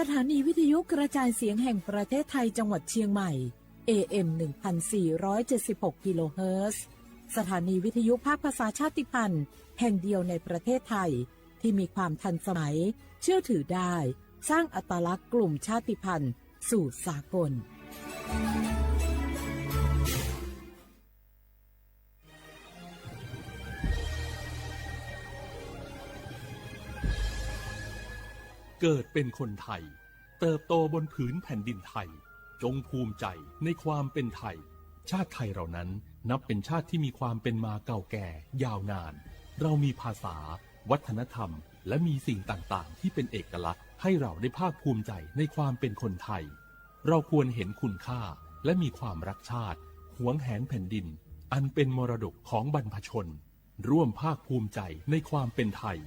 สถานีวิทยุกระจายเสียงแห่งประเทศไทยจังหวัดเชียงใหม่ AM 1476 กิโลเฮิรตซ์สถานีวิทยุภาคภาษาชาติพันธุ์แห่งเดียวในประเทศไทยที่มีความทันสมัยเชื่อถือได้สร้างอัตลักษณ์กลุ่มชาติพันธุ์สู่สากลเกิดเป็นคนไทยเติบโตบนผืนแผ่นดินไทยจงภูมิใจในความเป็นไทยชาติไทยเรานั้นนับเป็นชาติที่มีความเป็นมาเก่าแก่ยาวนานเรามีภาษาวัฒนธรรมและมีสิ่งต่างๆที่เป็นเอกลักษณ์ให้เราได้ภาคภูมิใจในความเป็นคนไทยเราควรเห็นคุณค่าและมีความรักชาติหวงแหนแผ่นดินอันเป็นมรดกของบรรพชนร่วมภาคภูมิใจในความเป็นไทย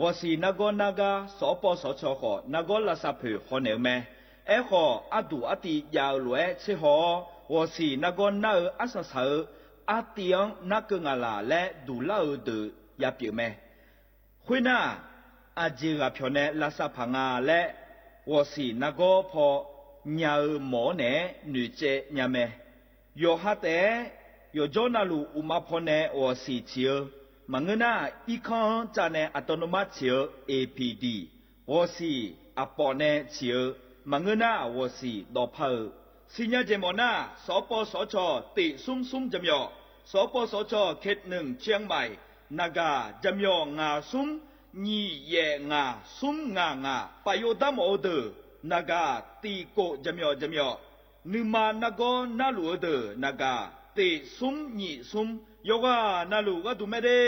我是那个所播所做的那个垃圾票可能咩？哎个阿杜阿弟要来吃好，我是那个阿萨手阿弟那个阿拉来杜老的也表咩？会那阿姐个票呢垃圾棚啊来，我是那个破鸟毛呢女仔伢咩？有哈的有做那路乌马破呢我是潮。Mangena ikan jane autonomous 桥 APD 我是阿伯呢桥 Mangena 我是罗炮新日节目呢所播所做地松松怎样所播所做เขต1เชียงใหม่นาฬิกา怎样งาซุมนี่เย่งาซุมงาประโยชน์ดำโอเดนาฬิกาตีโก怎样นึมานาโกนาลูเดนาฬิกาตีซุมนี่ซุมโยกานาลูก็ดูไม่ได้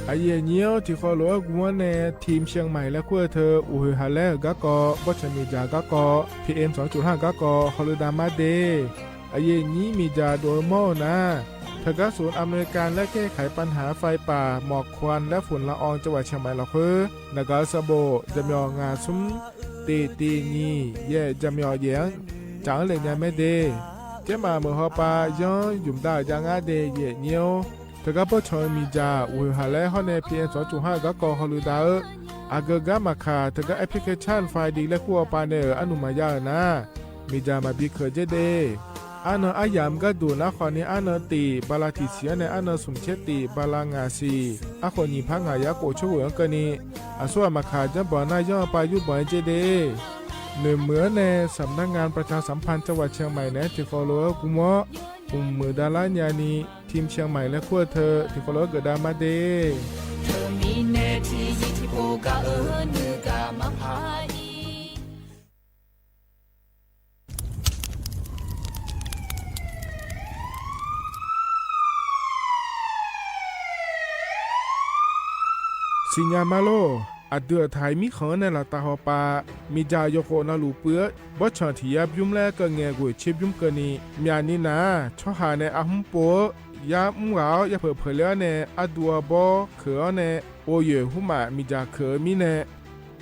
ไอเยี่ยเนียวที่ขอหลวงกัวเนทีมเชียงใหม่และขั้วเธออุหฮาเลกะกอบัชมีจากะกอ PM 2.5 กะกอฮอลดามาเดไอเยี่ยนี้มีจาโดยมอนะเธอกศูนย์อเมริกันและแก้ไขปัญหาไฟป่าหมอกควันและฝุ่นละอองจังหวัดเชียงใหม่ละเคือนักสะโบจำยองงาซุ้มตีนี่เย่จำยอเยียงจางเลยยังไม่เดเจ้ามาเมื่อฮอปาย้อนยุ่มได้จางอาเดเย่เนียวเธอกปชมีจาอุหาและฮอนใน PM 2.5 กะกอฮอลูดาอากกะมาคาเธอกแอปพลิเคชันไฟดีและขั้วปาเนออนุมายานะมีจามาบิเคเจเดอันอายามก็ดูนะคนนี้อันตีบาลาติเสียในอันสุมเชติบาลางาซีอาคนนี้พังหายาโกช่วยกันนี้อาส่วนมาขาจะบ่อนายย่อปายุบ่อยเจเดหนึ่งเหมือนในสำนักงานประชาสัมพันธ์จังหวัดเชียงใหม่นะที่ฟอลโล่กุมะมือดาราญานีทีมเชียงใหม่และขั้วเธอที่ฟอลโล่เกิดดามาเดเธอมีเนที่ที่โปกะเนือกะมาพายสิญญามาโลอัดเดือไทยมีของในละตาหอปามีจายโคนาลูเปื้อบอชันที่ยับยุ่มแลก็เงกวยเชฟยุ่มเกนีมีอันนี้นะช่อหาในอาหุมปัวยามุงเอาอย่าเผลอเผลอในอัดดัวบอเขือในโอเยหุมามีจาเขือมีใน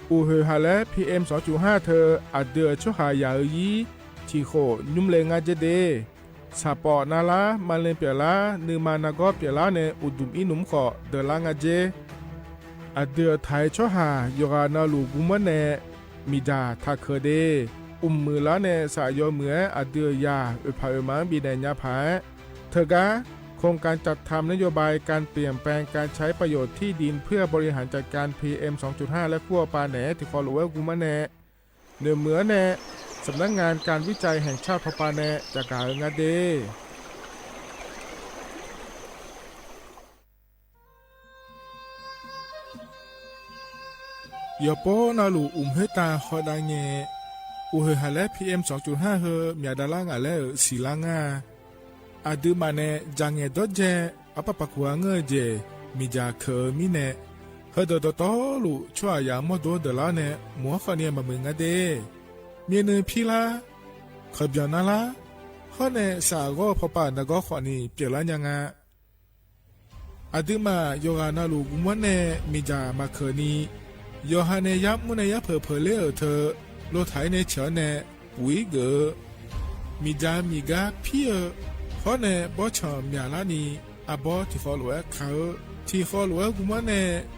อูเฮฮาและ PM 2.5 เธออัดเดือช่อหายายีชีโคยุ่มเลงาเจเดสปอนาลามาเลนเปียลานือมานากอเปียลาในอุดุมอินุมขอเดลางาเจอเดือไทยช่อหายกานาลูกุมะเนมีดาทาเคเดมือละเนสายเหมืออเดือยาอุปามังบีเนญาภาเธอกะโครงการจัดทำนโยบายการเปลี่ยนแปลงการใช้ประโยชน์ที่ดินเพื่อบริหารจัดการ PM 2.5 และขั้วปาแหนที่ฟอลโลเวอร์กุมะเนเนื้อเหมือเนสำนักงานการวิจัยแห่งชาติพปาแหนจากกาเงาเดยอปอนาลูเฮตาฮอดาเงอูเฮฮาเล PM 2.5 เฮมีดาลางาเลสีลางาอาดูมาเนจังเงดเจอปะปะกัวเงเจมีจาเคมีเนเฮดดตอลูชัวยามอดเดลาเนมัวฟาเนียมามึงาเดมีเนพิลาขบยานาลาฮอเนสาโกพปานากอขวานีเปลายังา อาดึมาโยฮานาลูกุมันเนมีจามาเคนีโยฮาเนยับมุนเนยับเพอเลอเธอโลไทยเนเฉเนปุยเกอมีจามีกาพี่เพราะเนบอชอมยาลานีอาบอที่ฟอลเวเขาที่ฟอลเวกุมันเน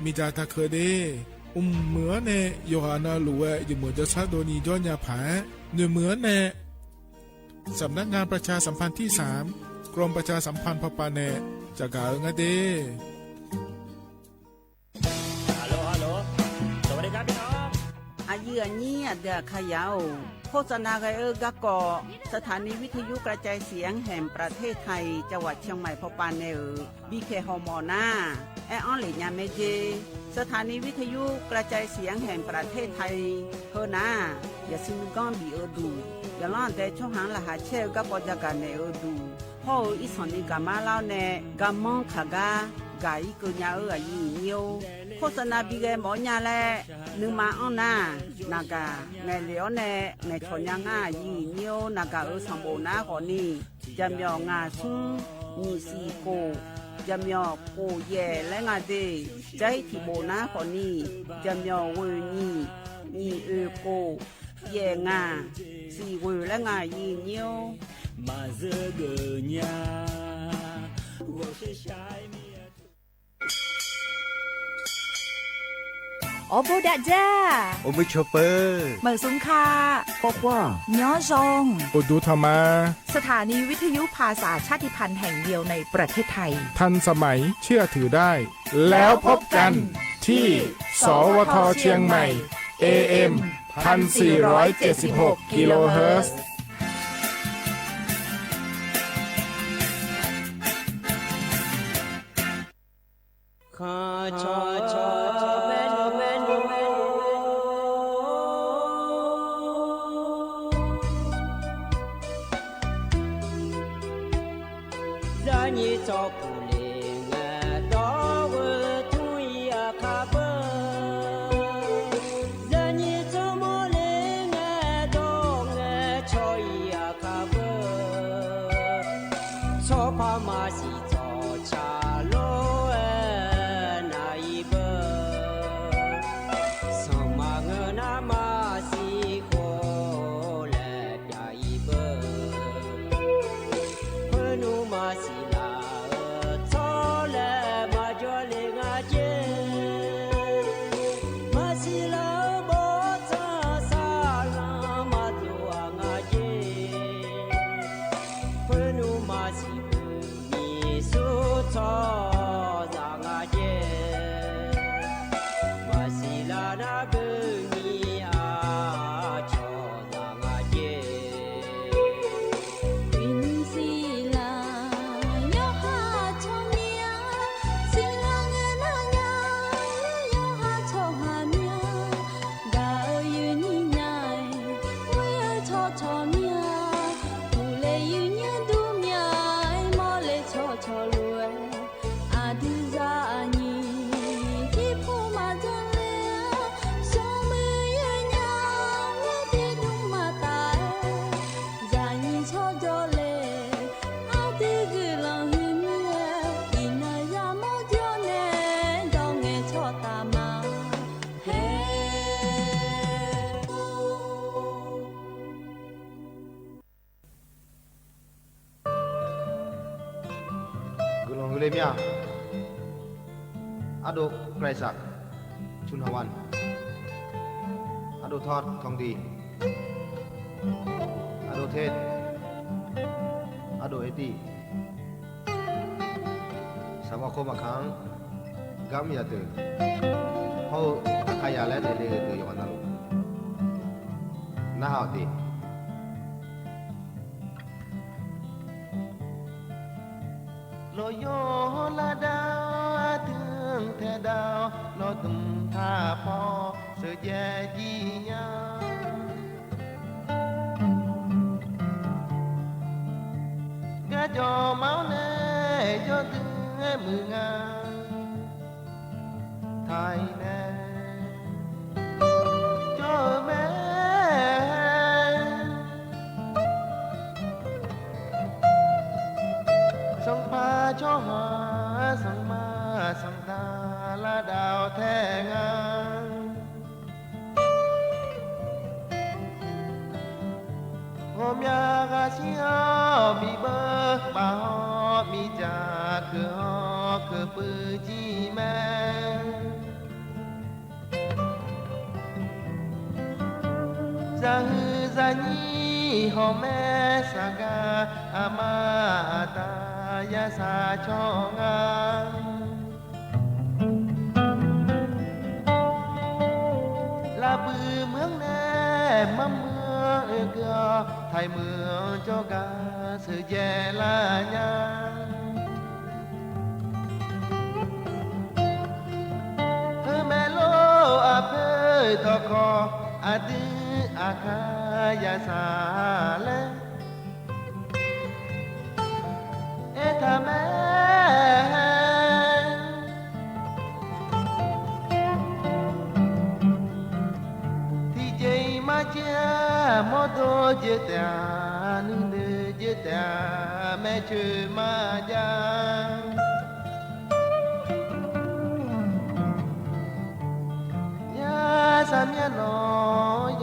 มีจาตาเคเดเหมือนเนโยฮานาลูเวอยู่เหมือนจะซาโดนีจอนยาผาเหมือนเนสำนักงานประชาสัมพันธ์ที่3กรมประชาสัมพันธ์พปาเนจะกล่าวงาเดฮัลโหลฮัลโหลสวัสดีครับพี่น้อง อาเยือนี้เดือขยาวโฆษณาไกกะกอสถานีวิทยุกระจายเสียงแห่งประเทศไทยจังหวัดเชียงใหม่พปานเนบีเคฮอมอนาแอออนหลีญาเมเจสถานีวิทยุกระจายเสียงแห่งประเทศไทยเฮนาอย่าซึมก้อนบีดูอย่าล่อนแต่ช่องหางละหาเชลกับปจักกันเนดูพ่ออีสอนนี่กามาเล่าเนกามองขากากาอีกุญญาอายุเนียวโฆษณาบีเกหมอญาแลนึงมาอ้อนนากาในเหลียวเนในชนยังอายีเนียวนากาสมบูรณ์นาคนนี้จะมีงาซุงมีสีโกจะมีโกเย่และงาเดใจที่โบนาคนนี้จะมีเวนี่มีโกเย่งาสีเวและงายีเนียวมาเจอเกญา我是shine โอโบดะจ้า โอมิชอปเปอร์ เหมือสุงคา ปอกว่า ย้อซง อุดูธรรมา สถานีวิทยุภาษาชาติพันธุ์แห่งเดียวในประเทศไทย ทันสมัยเชื่อถือได้ แล้วพบกันที่สวทเชียงใหม่ AM 1476กิโลเฮิรตซ์ข้าชอชอเวนเวนเวนza ni cho pu le nga do wo tu ya kha ba za ni cho mo le nga do nga cho ya kha ba cho pa ma si cho cha lo na i ba so ma nga na ma si ko le pya i ba nu ma si la cho le ma jo le nga je ma si la bo cha sa la ma tu nga je nu ma si ni su cho za nga je ma si la na bu ni a cho za nga jeกุลงกุเลเมียอดุไกรศักดิ์ชุนหวันอดุทอดทองดีอดุเทศอดุเอตีสมาคมอักขังกามยาเตเขาอาขยาและเดเลเตยวันนั้นน่าเอาดีโลโยลาดาวถึงแท่ดาวโลตุมท่าพอเสือแย่ยี่ยาก็จอเมาเน่จอถึงมืองานไทยแน่จอแม่สังพาช่อหาสังมา สังตาละดาวแท้งามโฮมยากาชิฮอมีเบิกบาฮอมีจาคือฮอคือปือจีแม่จะฮือจะนี้ฮอแม่สักาอามาตายาสาชองาลาบือเมืองแน่มาเมืองเกือไทยเมืองเจ้ากาสือแยลาญาเธอแม่โลอาเพยตอคออาดืออาคายาสาเลเอทาแม่ที่ใจมาเจ้ามอโตเจตานึงเดเจตาแม่ชื่อมาจายาสามยานอ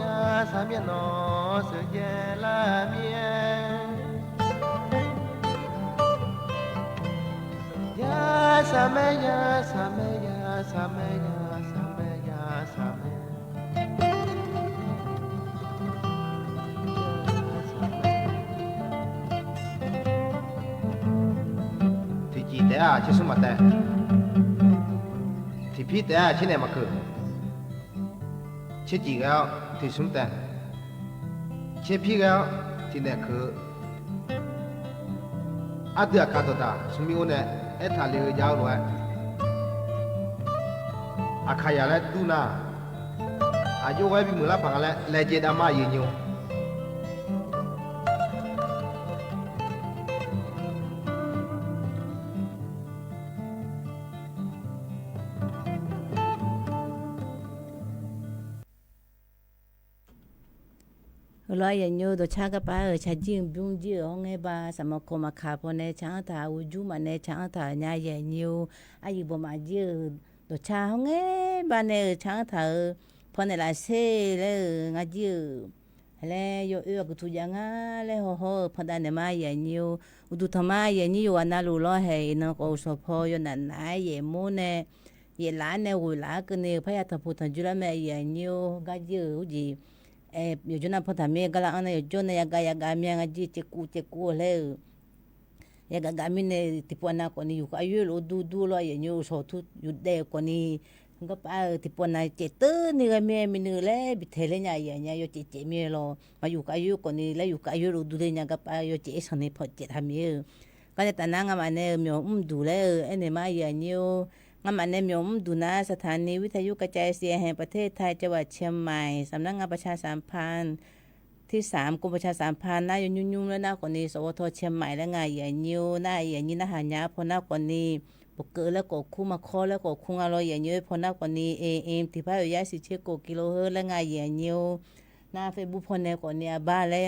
ยาสามยานอเสือแยลาเมียยาสามยาสามยาสามยาสามยาสามที่จีแต่ชิสุมาแต่ที่พี่แต่ชิเนมาคือ切几个提什么的，切皮个今天去，阿德卡多达，说明我呢，一他留家路，阿卡亚来杜那，阿就外边木拉旁来接他妈研究。ร้อยอย่างโยตัวชากป้าชาจิงบุ้งจีอ๋อไงบ้าสมคมขาพอในช้างตาอุจุมันในช้างตาญาใหญ่โยอายุบ่มาจีตัวชาอ๋อไงบ้านในช้างตาพอในลาเซ่เลยงาจีแล้วโยกุตุยังอ่ะแล้วโหพอได้ในมาใหญ่โยอุตุธรรมะใหญ่โยวันนั้นรู้ล้อให้นกอุศพโยนันนายใหญ่โมเน่ใหญ่ล้านในหัวล้านกันเนี่ยพยาธพุทธจุลแม่ใหญ่โยกาจีอุจีอยู่จนพอทำเมกละอันนั้นอยู่จนยากามีงาจีเจกูเลยยากามีเนี่ยที่ปนักคนนี้อยู่อายุเราดูเลยอย่างนี้สอทุอยู่เด็กคนนี้ก็ไปที่ปนักเจตนี่ก็มีเนื้อเลยบิเทเลยอย่างอยู่เจมีเรามาอยู่อายุคนนี้แล้วอยู่อายุเราดูเลยก็ไปอยู่เจสันนี่พอเจทำมีก็จะแต่นั่งมันเนี่ยมีดูเลยอันนี้มาอย่างนี้งานในมีดูนะสถานีวิทยุกระจายเสียงแห่งประเทศไทยจังหวัดเชียงใหม่สำนักงานประชาสัมพันธ์ที่3กรมประชาสัมพันธ์น่ายุ่งแล้วนะคนนี้สวทเชียงใหม่และงานใหญ่ยิวน่าใหญ่ยินะหายาพอหน้าคนนี้ปกเกิดแล้วก็คู่มาคอแล้วก็คู่อร่อยใหญ่ยิวพอหน้าคนนี้AMที่พายยาสิเชโกกิโลเฮิรตและงานใหญ่ยิวหน้าเฟซบุ๊กพอในคนนี้บ้าและ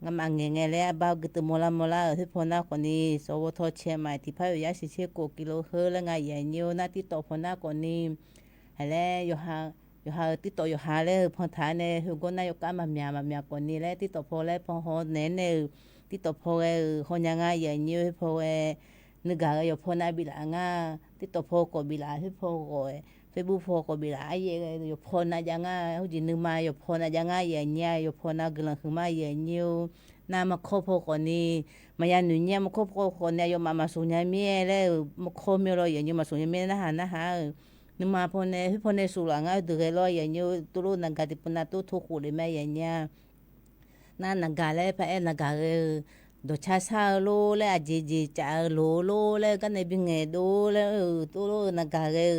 งานเงี้ยแล้วบ้ากึศโมลาที่พอหน้าคนนี้สวทเชียงใหม่ที่พายยาสิเชโกกิโลเฮิรตและงานใหญ่ยิวหน้าที่ต่อพอหน้าคนนี้แล้วอยู่หาติดต่ออยู่หาเลยพอฐานเนี่ยคือก็นายกมาเมียคนนี้แล้วติดต่อพอแล้วพอหอเน้นเนี่ยติดต่อพอคนยังไงอย่างนี้พอนึกอะไรอยู่พอนาบิลางาติดต่อพอก็บิลาที่พอก็เฟซบุ๊กพอก็บิลาไอ้อยู่พอนายังไงเขาจีนึกมาอยู่พอนายังไงอย่างเงี้ยอยู่พอนากำลังขึ้นมาอย่างนี้น่ามาคบพอคนนี้มายันหนุ่มเนี่ยมาคบพอคนเนี่ยอยู่มาส่งยาเมียแล้วมาคบเมียเราอย่างนี้มาส่งยาเมียนะฮะนึกมาพอในสุรางาดูเลยว่าอย่างนี้ตุลุนังกาติปนาตุทุกข์เลยแม่อย่างเงี้ยนั่นนังกาเลยพระนังกาดูชาซาโลเลยอาจีจ่าโลเลยกันในบิงเงดูเลยตุลุนังกาเลย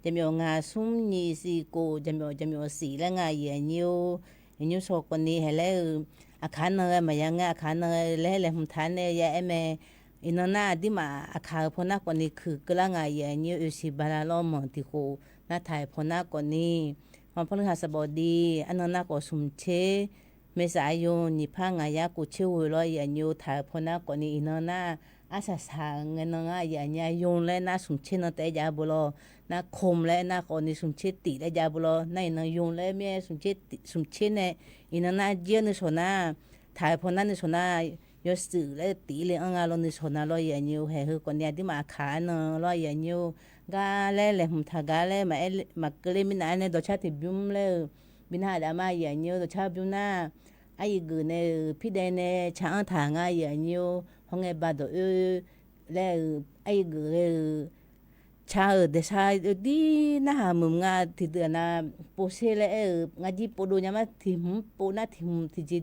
จะมีงาซุ่มยี่สิโกจะมีสีแล้วงาอย่างนี้สกุลนี้ให้เลยอาคารเลยมายังอาคารเลยเลยหุ่นฐานเนี่ยยาแม่อินนาดิมาอาคารพนักคนนี้คือกลางไงอย่างนี้อุสิบาลาล้อมที่โคน่าถ่ายพนักคนนี้วันพฤหัสบดีอันนั้นก็สุ่มเชเมษายนนิพังไงยากุเชื่อหัวลอยอย่างนี้ถ่ายพนักคนนี้อินนา sa sa nghe nó ngay giờ nhà dùng lên na sung chết nó té giá bù lo na khom lên na còn đi sung chết tỉ lên giá bù lo này nó dùng lên mẹ sung chết này ina na giờ nó số na thái phong na nó số na yo sự lên tỉ lên anh lo nó số na lo giờ nhiều hệ hư còn nhà đi mà khá nó lo giờ nhiều gà lên lên hầm thà gà lên mà cái lên mình ăn này đồ cha thì bún lên mình hai đã mà giờ nhiều đồ cha bún na ai gửi này phía đây này chẳng thằng ai giờ nhiều hôm nay bà đồ lẽ ai gửi cha ở để sai đi na hà mồm nga thì từ na bố xe lẽ nga đi bố đồ nhà mà thì bố na thì chỉ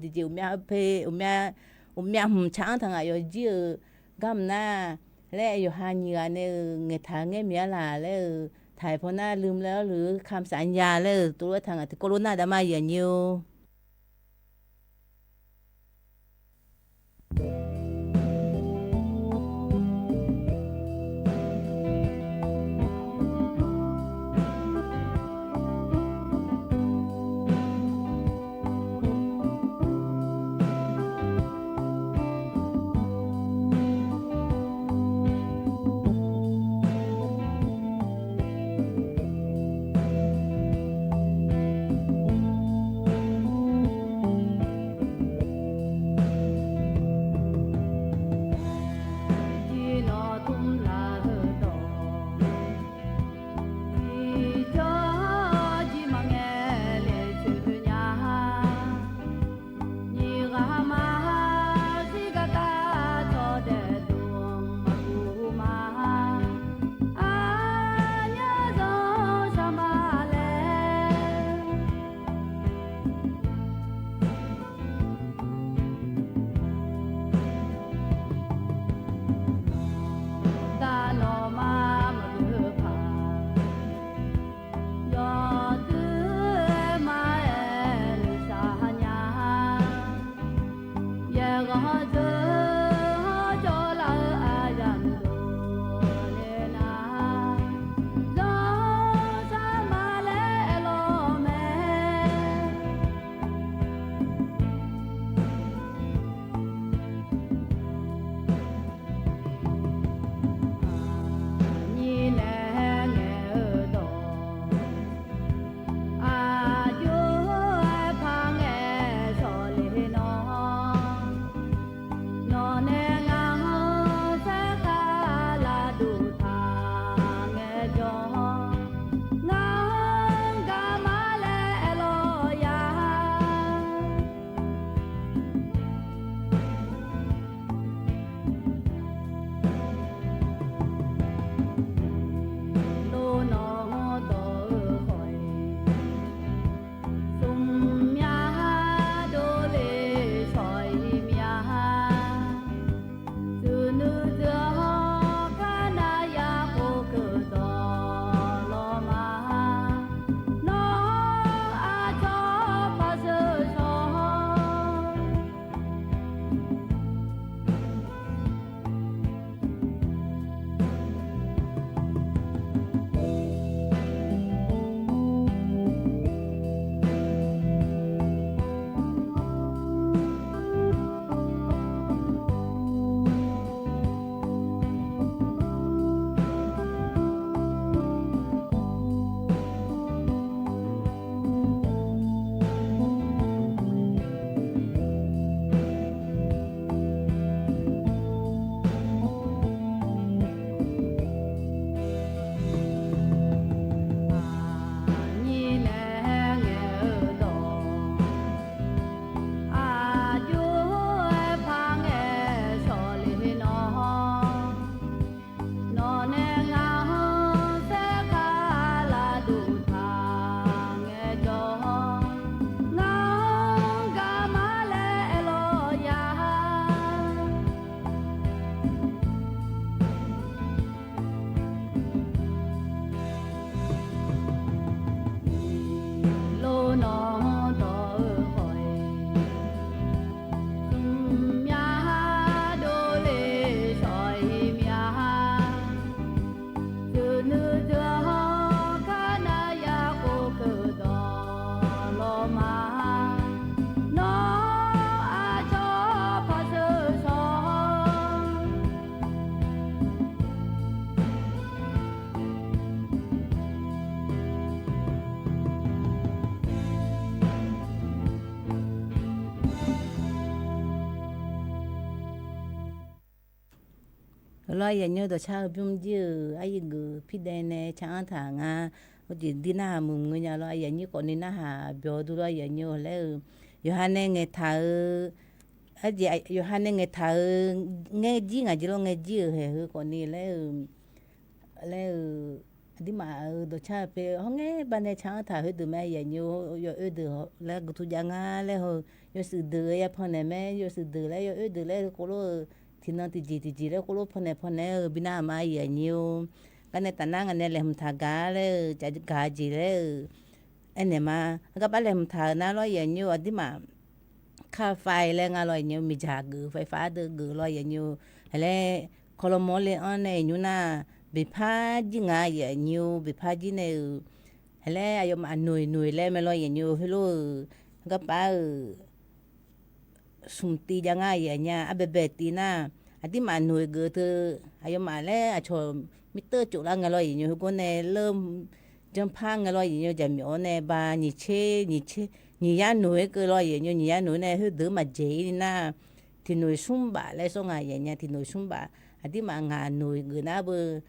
umya chẳng thằng ai ở dưới gam na lẽ ở hai người này người thằng nghe mía là lẽ thầy phong na lùm lẽ lử khám sản nhà lẽ tụi thằng thì corona đã mà giờ nhiều lo ya nyo do cha bum ji ai gu pi de ne cha tha nga o ji di na mu ngu nya lo ya nyi ko ni na ha byo du lo ya nyo le yo ha ne nge tha a ji yo ha ne nge tha nge ji nga ji lo nge ji he ko ni le đi mà đồ cha về họ nghe ban này chẳng thà hết từ mẹ giờ nhiều giờ ở từ là cái thu giang á là họ giờ sự từ ya phần này mẹ giờ sự từ là giờ ở từ là cô lo thì nó thì gì là cô lo phần này bên nào mà giờ nhiều cái này tana cái này làm thà gà là chả gà gì là anh này mà các bạn làm thà na lo giờ nhiều đi mà cà phê là nghe lo nhiều mi già gửi phải phá được gửi lo giờ nhiều hay là Colombo là anh này như na bị phá gì ngã vậy nhiều bị phá gì này hay là ai mà nuôi lên mà lo vậy nhiều hello các bạn sum ti jangan vậy nha abe beti na adi mà nuôi gỡ từ ai mà lấy cho mít chỗ là nghe lo vậy nhiều con này lâm jump phang nghe lo vậy nhiều chậm nhỏ này ba nhị ya nuôi cái lo vậy nhiều nhị ya nuôi này hơi đỡ mà dễ na thì nuôi sum bả lấy số ngày vậy nha thì nuôi sum bả adi mà ngà nuôi gỡ na bơ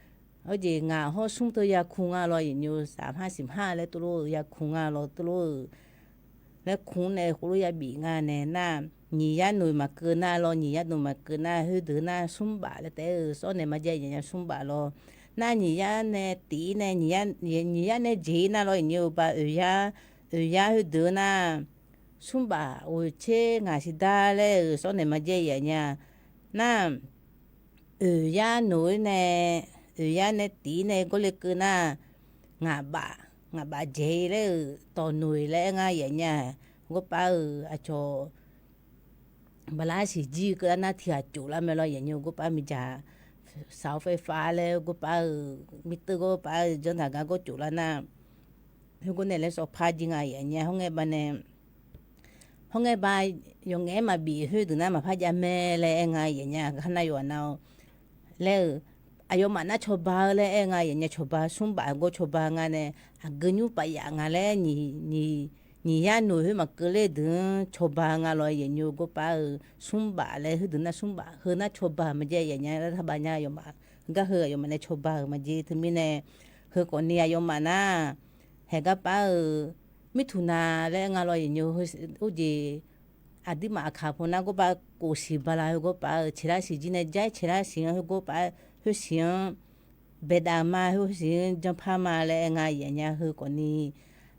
ở gì ngà họ sum tôi ya khung à lo nhiều 355เลยตัวya khung à loตัวแล้วkhung nàyเขาya bị ngà này na nhị ya nuôi mà cơ na lo nhị ya nuôi mà cơ na hơi đỡ na sum bả là té số này mà dạy nhà sum bả lo na nhị ya này tí này nhị ya này gì na lo nhiều ba ya hơi đỡ na sum bả ôi chế ngà xí đaเลยsố này mà dạy nhà na ya nuôi này ya này tí này có lẽ cứ na ngà bà dễ đấy to nuôi lấy ngà vậy nha có ba cho bà lá xì gì cứ na thì chủ là mày lo vậy nhiều có ba mình trả sáu phẩy pha lấy có ba mít tư có ba dân thằng có chủ là na cái này lấy số pha gì ngà vậy nha không nghe ba dùng nghe mà bị hơi từ na mà pha giá mẹ lấy ngà vậy nha cái này rồi nào lấy ayo mana coba le nga ya coba sumba go coba ngane agenyu pa ya ngale ni ya no he makle de coba ngalo ya nyu go pa sumba le hu na sumba hu na coba ma je ya nya tha ba nya yo ma ga hu yo mane coba ma je thmi ne hu ko ni ayo mana he ga pa mituna le ngalo ya nyu hu je adi ma kha phona go pa ko si bala go pa chira si ji ne jai chira si go pa hư xiang bê đà ma hư xiang jump ha ma le nga ya nya hư ko ni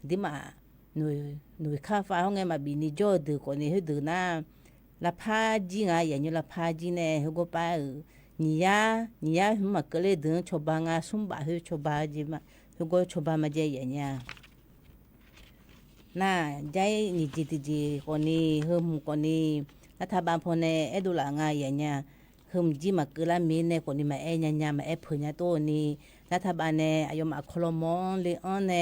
di ma nuôi kha fa hong ma bi ni jo de ko ni hư de na la pha ji nga ya nyu la pha ji ne hư go pa ni ya hư ma ke le de cho ba nga sum ba hư cho ba ji ma hư go cho ba ma je ya nya na jai ni ji ti ji ko ni hư ko ni la tha ba pho ne e du la nga ya nya hum ji ma kula mi ne ko ni ma e nya ma e phu nya to ni la tha ba ne ayo ma Colombo le on ne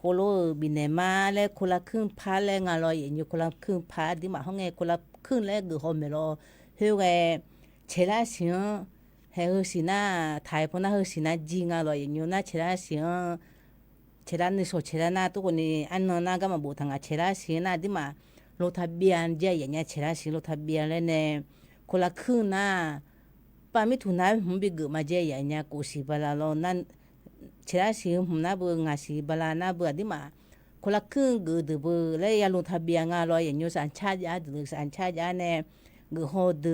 holo bi ne ma le kula khung pha le nga lo ye nyu kula khung pha di ma hong e kula khung le gu ho me lo he ge che la xian he hu si na thai pho na hu si na ji nga lo ye nyu na che la xian che la ni so che la na to ko ni an no na ga ma bu thang a che la xian na di ma lo tha bian je ye nya che la xian lo tha bian le neคนละครึ่งนะป้าไม่ถูกนะผมไปเกิดมาเจออย่างเงี้ยกูสิบลาเรานั่นเชื่อสิผมน่าเบื่องาสิบลาน่าเบื่อดิมาคนละครึ่งเกิดเบื่อแล้วยาลงทะเบียนงานเราอย่างเงี้ยสัญชาติยาหรือสัญชาติยาเนี่ยเกิดโหด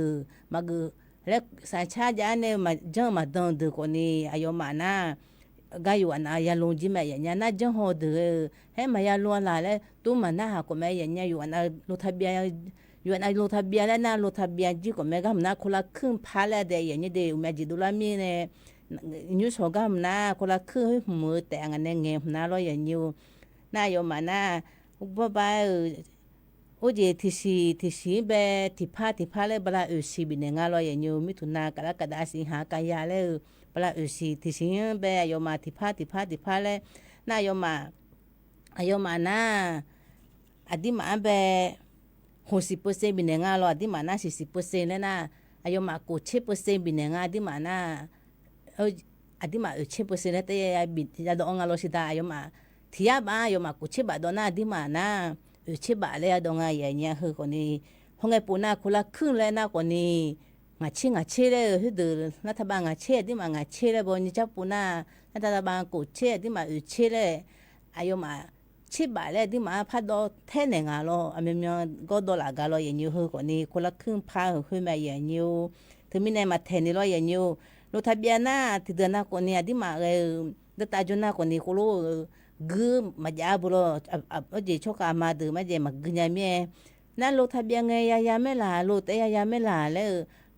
มาเกิดแล้วสัญชาติยาเนี่ยมาเจอมาดองดูคนนี้อายุมานะก็อยู่อันยาลงจิแม่อย่างเงี้ยน่าเจอโหดให้มายาลงละแล้วตู้มันน่าหาคนแม่อย่างเงี้ยอยู่อันลงทะเบียนอยู่อันลงทะเบียนแล้วนะลงทะเบียนจีก็แม่ก็มันน่าคนละครึ่งพาแล้วแต่อย่างนี้เดี๋ยวแม่จีดูแลมีเนี่ยยูสก็มันน่าคนละครึ่งให้มือแต่งอันนี้เงี้ยมันน่ารออย่างยูน่าอยู่มันน่าบ้าโอ้ยที่สีแบบที่พาเลยเวลาสีบินงานรออย่างยูมิถุนากรกฎาสิงหากันยาเลยเวลาสีที่สีแบบอยู่มาที่พาเลยน่าอยู่มาน่าอดีมาแบบ60% บินงาลอดิมานา40%แล้วนะอายุมากู7% บินงาดิมานาอดิมา7%แล้วแต่บินจะดองงาลอสิดาอายุมาที่ยาบ้าอายุมากู7 บาทดอนาดิมานา7 บาทเลยดองงาอย่างเงี้ยคือคนนี้ห้องไอ้ปูนาคนละครึ่งแล้วนะคนนี้ งาเชเลยฮึดรัฐบาลงาเชที่มางาเชเลยบนจับปูน่ารัฐบาลกูเชที่มาเชเลยอายุมาชิบะเลยที่มาพัดดอเทนงาโลอเมริกันก็ดอลลาร์กาโลยันยูฮึคนนี้คนละครึ่งพาฮึมายันยูถึงมีในมาเทนนี่โลยันยูโลทะเบียนน่ะที่เดินน่ะคนนี้ที่มาเดตาจุน่ะคนนี้คนรู้กูมาจ้าบุโรจีโชคอามาดูมาเจมากุญยามีนั่นโลทะเบียนไงยาไม่ลาโลเตยาไม่ลาเลย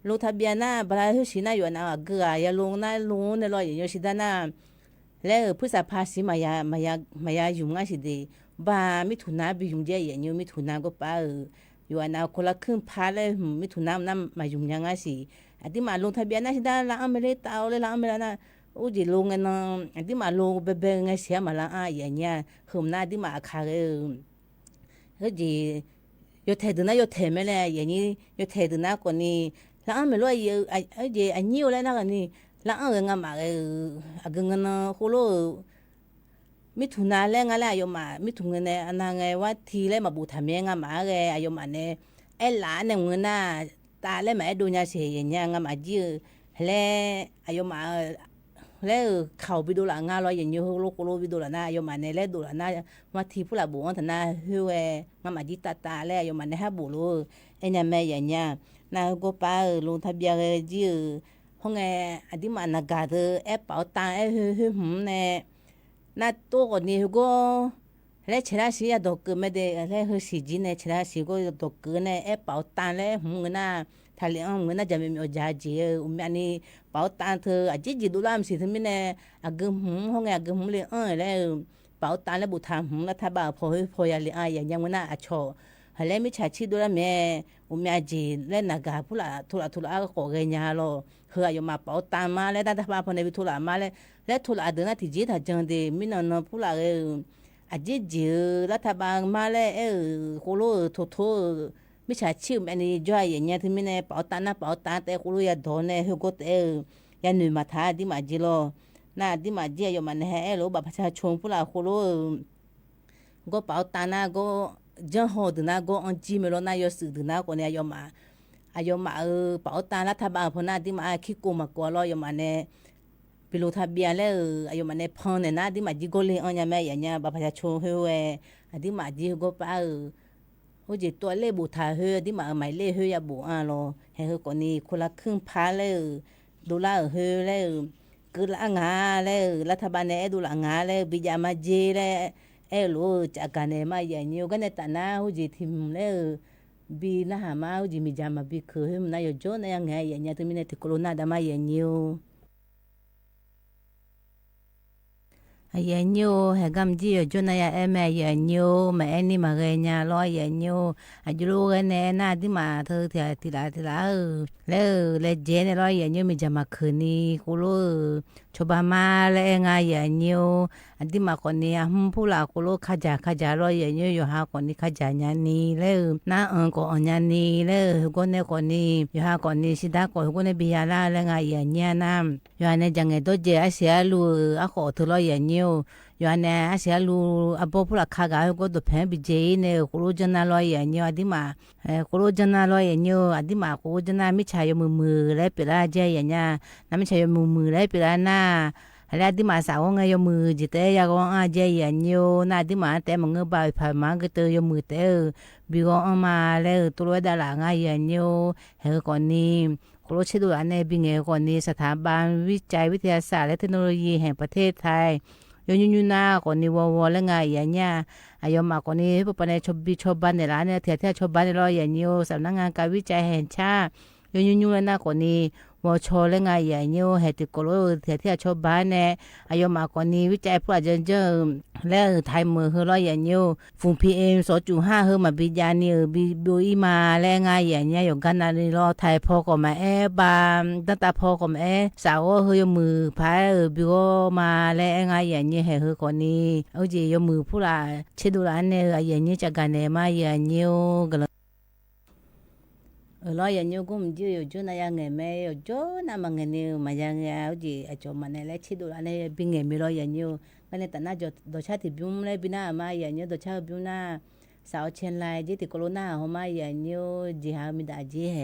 โลทะเบียนน่ะบลาฮึชิน่ะอยู่น่ะกูยาลงน่ะลงในโลยันยูชิดาน่ะแล้วผู้สาภาษีมายายุ่งง่ายสิเดบ้ามิถุนาบิยุ่งเจยันยูมิถุนาก็ป้าอยู่น่ะคนละครึ่งพาเลยมิถุนาน่ะมายุ่งยังง่ายสิอันที่มาลงทะเบียนน่ะสิดาละอเมริกาเลยละอเมริกาน่ะโอ้จีลงกันนะอันที่มาลงเบไงเสียมาละอย่างเงี้ยหืมน่ะที่มาขายเฮ้ยจียเทดน่ะยเทไม่เลยอย่างนี้ยเทดน่ะคนนี้ละอเมริกาจีอันนี้เลยนะคนนี้ละอันมาอันนะโคโลมิถุนาแล้วงั้นแหละโยมมิถุนาเนี่ยอันนั้นไงว่าทีเลยมาบูทำยังไงมาเลยโยมเนี่ยหลานเนี่ยเงินน่ะตาเลยมาดูเนี่ยเสียอย่างเงี้ยงั้นมาจีแล้วโยมแล้วเขาไปดูหลังงานเราอย่างนี้โลกไปดูหลังนะโยมเนี่ยแล้วดูหลังนะว่าทีผู้หลักบุญท่านน่ะหัวงั้นมาจีตาแล้วโยมเนี่ยให้บุรุษเนี่ยแม่อย่างเงี้ยน่าก็ป้าลงทะเบียนจีห้องอันที่มันนักการเป๋าตังเนี่ยน่าตัวคนนี้ก็แล้วเชลซีดอกไม่ได้แล้วสิจีเนี่ยเชลซีก็ดอกเนี่ยเป๋าตังแล้วน่ะทะเลน่ะจะไม่มีจ่ายจีอันนี้เป๋าตังเธอจีดูแลมันสิทำไมเนี่ยห้องเลยแล้วเป๋าตังแล้วบุตรแล้วถ้าบ่าวพอยาเลยอย่างน่ะชอแล้วไม่ใช่ชีดูแลแม่จีแล้วนักการผู้ละทุละก็ขอเงินยาโลเฮืออยู่มาเป๋าตังมาแล้วถ้าบ่าวพอในวิทุละมาแล้วทุละเดินที่จีถ้าจังดีมินนผู้ละจีแล้วถ้าบ่าวมาแล้วโคโลทุไม่ใช่ชิวอันนี้จ่ายอย่างเงี้ยที่มินเป๋าตังแต่โคโลยาโดนเฮือก็ยาหนุ่มมาท่าที่มาจีโลน่ะที่มาจีอยู่มันให้โลแบบประชาชนผู้ละโคโลก็เป๋าตังน่ะก็จังหอดนะก็อันจีเมลน่ะยศดนะคนเนี่ยยมาเป๋าตังรัฐบาลพนักที่มาคิดกูมากว่าเรายมาเนี่ยไปลงทะเบียนแล้วยมาเนี่ยพังเนี่ยนะที่มาจีโกเลยอันยังไม่อย่างเงี้ยประชาชนเฮ้ยที่มาจีก็ป้าโอ้จีตัวเล่บุตรเฮ้ยที่มาหมายเล่เฮ้ยยาบุอ่ะเราเฮ้ยคนนี้คนละครึ่งพาเลยดูแลเฮ้ยแล้วคือละงาแล้วรัฐบาลเนี่ยดูละงาแล้วบิจามาจีแล้วรู้จากการเนี่ยมาอย่างนี้ก็เนี่ยแต่น่าหูจีทิมแล้วบีน่าหามาหูจีมีจามาบีคือให้มันนายโจนายยังไงอย่างเงี้ยที่มีเนี่ยที่โคโรนาดามาอย่างนี้อย่างนี้ให้กำจีโจนายแม่อย่างนี้แม่นี่มาเรียนรออย่างนี้อายุรู้กันเนี่ยน่าที่มาเธอทีละแล้วเจนรออย่างนี้มีจามาคืนนี้กูรู้ชบามาแล้วไงอย่างนี้อันที่มาคนนี้ผู้หลักกูรู้ขจารออย่างนี้อยู่หาคนนี้ขจารยันนี้แล้วน้าก็อันยันนี้แล้วคนนี้คนนี้อยู่หาคนนี้สิดาคนนี้บิยาลาแล้วไงอย่างนี้นะอยู่อันนี้จังไงตัวเจ้าเสียลูขอทุรออย่างนี้อยู่อันนี้เสียลูผู้หลักขากาก็ตัวแพงบิเจเนี่ยกูรู้จันน่ารออย่างนี้อันที่มากูรู้จันน่ารออย่างนี้อันที่มากูจันน่าไม่ใช่ยมือแล้วเปล่าเจอย่างนี้น้าไม่ใช่มือแล้วเปล่าน่าแล้วที่มาสาวงยมือจิตยากงเจอย่างนี้น่าที่มาแต่มึงบ่าวผ่านมาก็เตยมือเตอบิกงมาแล้วตัวดาราไงอย่างนี้เฮ้คนนี้กูรู้ชื่อดูอันนี้บิงคนนี้สถาบันวิจัยวิทยาศาสตร์และเทคโนโลยีแห่งประเทศไทยยูน่าคนนี้วแล้วไงอย่างเงี้ยอายมาคนนี้พวกปนชอบบ้านในร้านเนี่ยเทียชอบบ้านในรออย่างนี้สำนักงานการวิจัยแห่งชาติยูน่าคนนี้ชอแล้วไงอย่างนี้เหตุกรเทียชอบบ้านเนี่ยอายมาคนนี้วิจัยผู้อาจารย์แล้วไทยมือเฮรออย่างนี้ฝุ่น PM 2.5เฮมาบิจานี่บิวมาแล้วไงอย่างเงี้ยอยู่กันนั่นรอไทยพอก็มาบามตั้งแต่พอก็มาสาวเฮยมือพายบิวมาแล้วไงอย่างเงี้ยเฮคนนี้เอาจียมือผู้ละเชดูร้านเนี่ยอย่างเงี้ยจากกันเนี่ยมาอย่างเงี้ยกันรออย่างนี้ก็มันจะอยู่จนอย่างเงี้ยไม่อยู่จนน้ำมันเงี้ยมาอย่างเงี้ยเอาจีไอจอมันเนี่ยเชิดดูอันนี้บิงเงี้ยไม่รออย่างนี้กันเนี่ยแต่น่าจะดชาติบิวเลยบิน่ามาอย่างนี้ดชาบิวน่าสาวเชียงรายจีติโคโรนาเขามาอย่างนี้จีหามิดาจีเห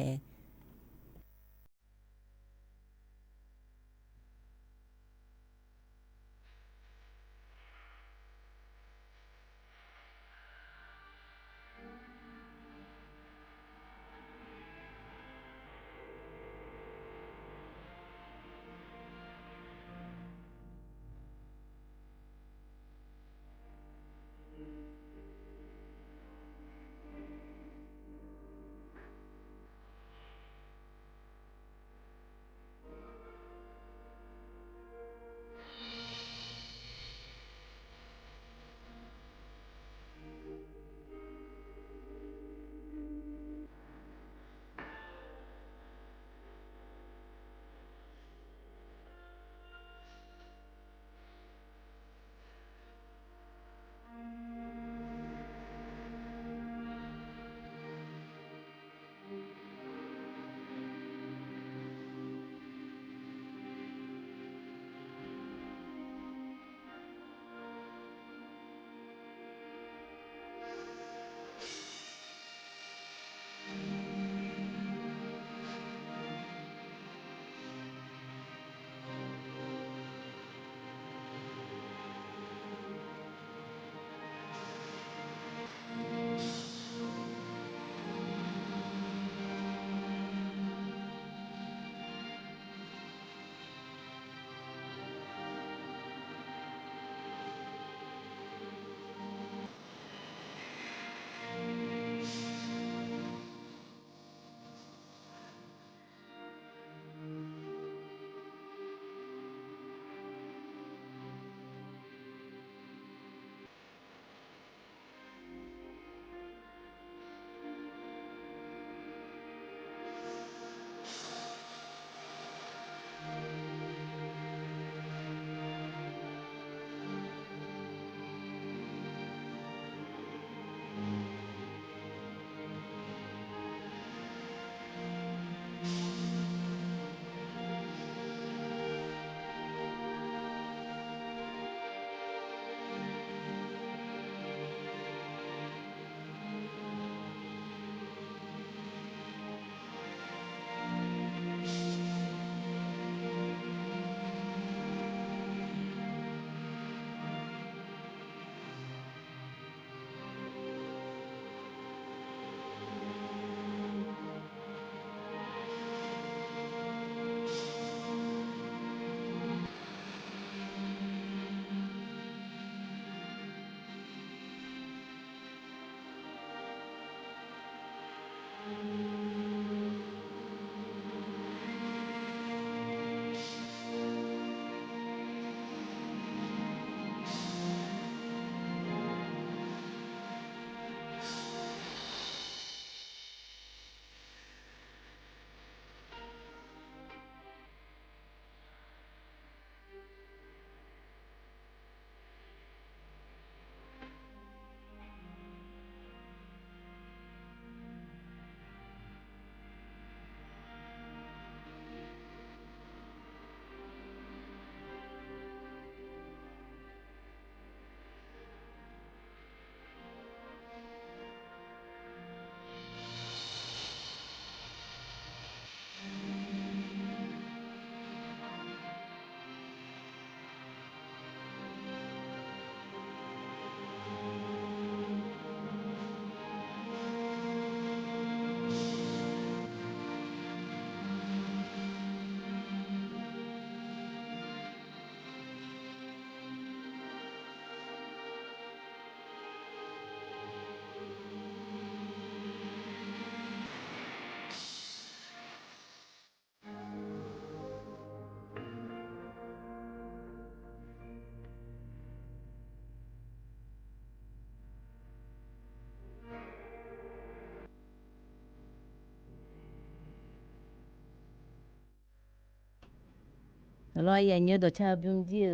lo ya nyo do cha byung ji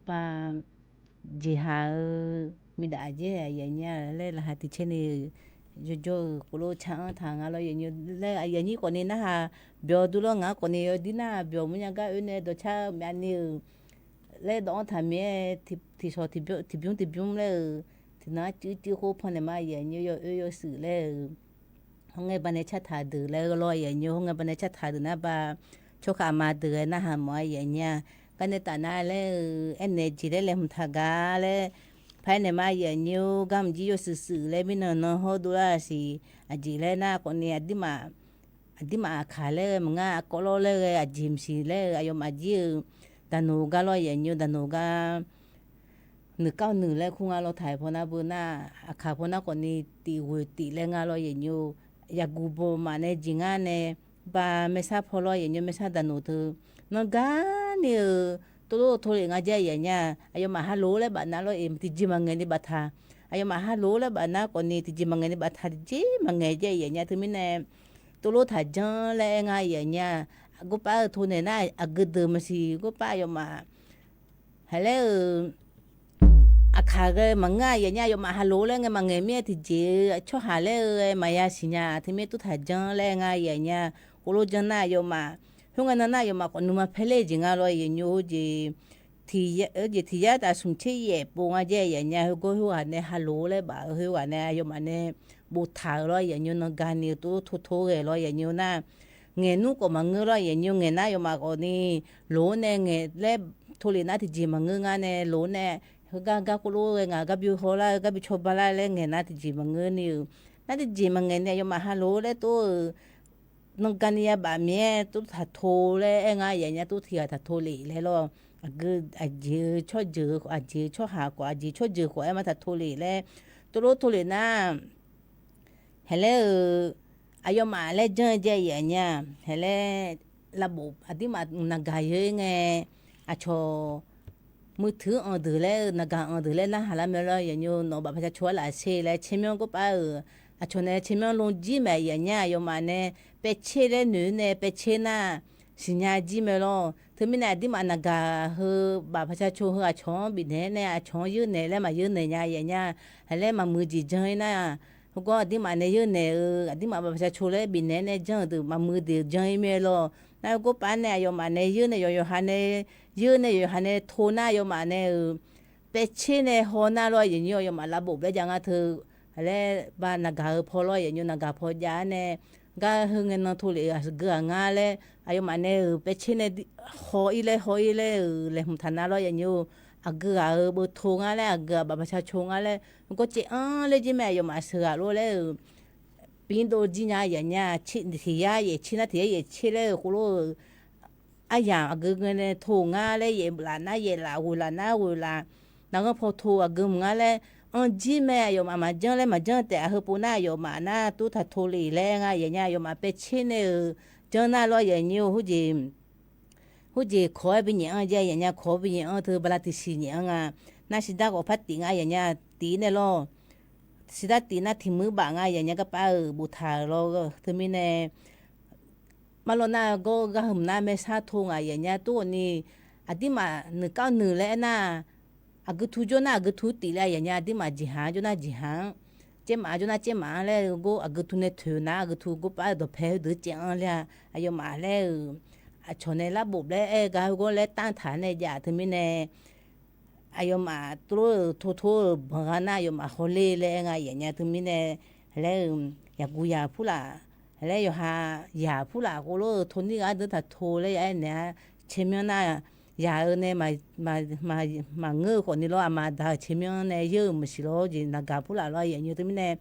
pa ji ha mi da je ya nya le la ha ti che ni jo ko lo cha tha nga lo ya nyo le ya ni ko ni na ha byo du lo nga ko ni yo di na byo mu nya ga ne do cha ma ni le do tha me ti so ti byung le ti na chi ho pha ne ma ya nyo yo su le hong nge ba ne cha tha de le lo ya nyo hong nge ba ne cha tha de na ba cho ka ma de na ha mo ya nya ka ne ta na le energy le hum tha ga le phai ne ma ya nyo gam ji yo su le mi no no ho du la si a ji le na ko ni a di ma kha le nga ko lo le a jim si le a yo ma ji da no ga lo ya nyo da no gaนึกเก้าหนึ่งแล้วคุงาเราถ่ายพอนะบุน่าอาคาพอนะคนนี้ตีหัวตีแรงาเราอย่างอยู่อยากกูโบมาในจิงานเนี่ยบาไม่ทราบพอเราอย่างอยู่ไม่ทราบดันโนเธอนกาเนี่ยตัวโทรเองอาจจะอย่างเงี้ยอายุมาฮัลโหลแล้วบ้านนั้นเราเองที่จิมังเงินในบัตรอายุมาฮัลโหลแล้วบ้านนั้นคนนี้ที่จิมังเงินในบัตรจิมังเงินจะอย่างเงี้ยถึงไม่แน่ตัวถ่ายจังแล้วง่ายอย่างเงี้ยกูป้าโทรเนี่ยน่าอักเดิมมาสิกูป้าอายุมาฮัลโหลอาคาเกมังง่ายอย่างเงี้ยยมาฮัลโหลแล้วไงมังเงเมียที่เจช่วยหาเลยมายาสิญาที่เมียตุถ่ายจังแล้วง่ายอย่างเงี้ยโคโลจังน่ายมาหุ่งนั้นน่ายมาคนนุ่มเพลจิงอะไรอย่างเงี้ยที่ยาแต่สมเชยปูงอาเจอย่างเงี้ยก็หัวเนี่ยฮัลโหลเลยบ่าหัวเนี่ยมาเนี่ยบูทาอะไรอย่างเงี้ยนการเนี่ยตัวทุกอะไรอย่างเงี้ยน่ะเงินนู้ก็มังเงอะไรอย่างเงี้ยเงินน่ายมาคนนี้โหลเนี่ยเงินเล็บทุเรศน่าที่จีมังเงงานเนี่ยโหลเนี่ยga ko lo nga ga bi hola ga bi chobala le nge na ti ji mang ni na ti ji mang ne yo ma ha lo le to nong kan ya ba mie to tha tho le nga ya nya to thia tha tho le lo a ji cho ha ko a ji cho ji ko e ma tha tho le to lo tho le na hele ayo ma le jan je ya nya hele la bo adi ma na ga ye nge a choมือถืออันเดือเลยนักการอันเดือเลยนะฮะแล้วเมื่อไรอย่างยูน้องแบบจะชวนหลายเช่เลยเชื่อมก็ไปอาชวนเนี่ยเชื่อมลงจีแม่อย่างเงี้ยยมาเนี่ยไปเช่เลยหนูเนี่ยไปเช่น่ะสิญญาจีแม่ลงถึงมีนาดีมานักการเฮแบบจะชวนเฮอาชงบินเนี่ยอาชงยืนเนี่ยแล้วมายืนเนี่ยอย่างเงี้ยแล้วมามือจีจังนะก็ดีมาเนี่ยยืนเนี่ยดีมาแบบจะชวนเลยบินเนี่ยจังดูมามือเดียวจังแม่ลงแล้วก็ป้าเนี่ยยมาเนี่ยยืนเนี่ยยหันเนี่ยยืนเนี่ยอยู่หันเนี่ยโทน่ายมาเนี่ยเป็ดเช่เนี่ยหัวหน้าลอยอย่างนี้ยมาระบบแล้วจังอ่ะเธอแล้วบ้านนักการพอลอยอย่างนี้นักการพอยาเนี่ยก็หึงเงินทุเรศเกลืองาเลยอายุมาเนี่ยเป็ดเช่เนี่ยหัวอีเลยเลยหุ่นฐานะลอยอย่างนี้เกลือบุทงาเลยเกลือแบบประชาชนาเลยมันก็เจ๊เลยจีแม่ยมาเสือรู้เลยปีนโดจีน่าอย่างเงี้ยชิ้นที่ยาเย่ชิ้นนั้นที่ยาเช่เลยกูรู้ไอ้อย่างเกินเนี่ยโถงาเลยเย่ลาน่าเย่ลาหูลาน่าหูลาแล้วก็พอโถเกินงาเลยจีแม่ยมาจังเลยมาจังแต่เฮปูน่ายมาน่าตู้ถัดโถลีแรงอ่ะอย่างเงี้ยมาเป็ดชิ้นเนี่ยจังน่าลอยอย่างเงี้ยหูจีขอเป็นอย่างเงี้ยอย่างเงี้ยขอเป็นอย่างเธอบลาติสิอย่างอ่ะน่าสิดาก็พัดติงอ่ะอย่างเงี้ยตีเนี่ยล้อสิดาตีน่าทิ้งมือบางอ่ะอย่างเงี้ยก็ป้าบูทาล้อก็เธอมีเนี่ยมาลน่าก็หึมน่าไม่ซาทงอ่ะอย่างเงี้ยตัวนี้อดีมาหนึ่งเก้าหนึ่งแล้วน่ะกทุจน่ะกทุตีแล้วอย่างเงี้ยอดีมาจีหาจน่ะจีหาเจ้ามาจน่ะเจ้ามาแล้วก็กทุเนี่ยเถื่อนน่ะกทุก็ป้าดอกเพลดื้อเจ้าแล้วอายุมาแล้วชนในระบบแล้วก็แล้วตั้งฐานในยาถึงมีเนี่ยอายุมาตัวทั่วบางน่ะอายุมาเขาเล่แล้วไงอย่างเงี้ยถึงมีเนี่ยแล้วอยากกูอยากพูดละแล้วอยู่หาอยากพูดละก็รู้ทนที่การเดินถัดโทเลยไอ้เนี่ยเชื่อมน่ะอยากเนี่ยมาเงือกคนนี้เรามาด่าเชื่อมเนี่ยเยอะไม่ใช่หรอกจีนักการพูดละเราอย่างนี้ถึงมีเนี่ย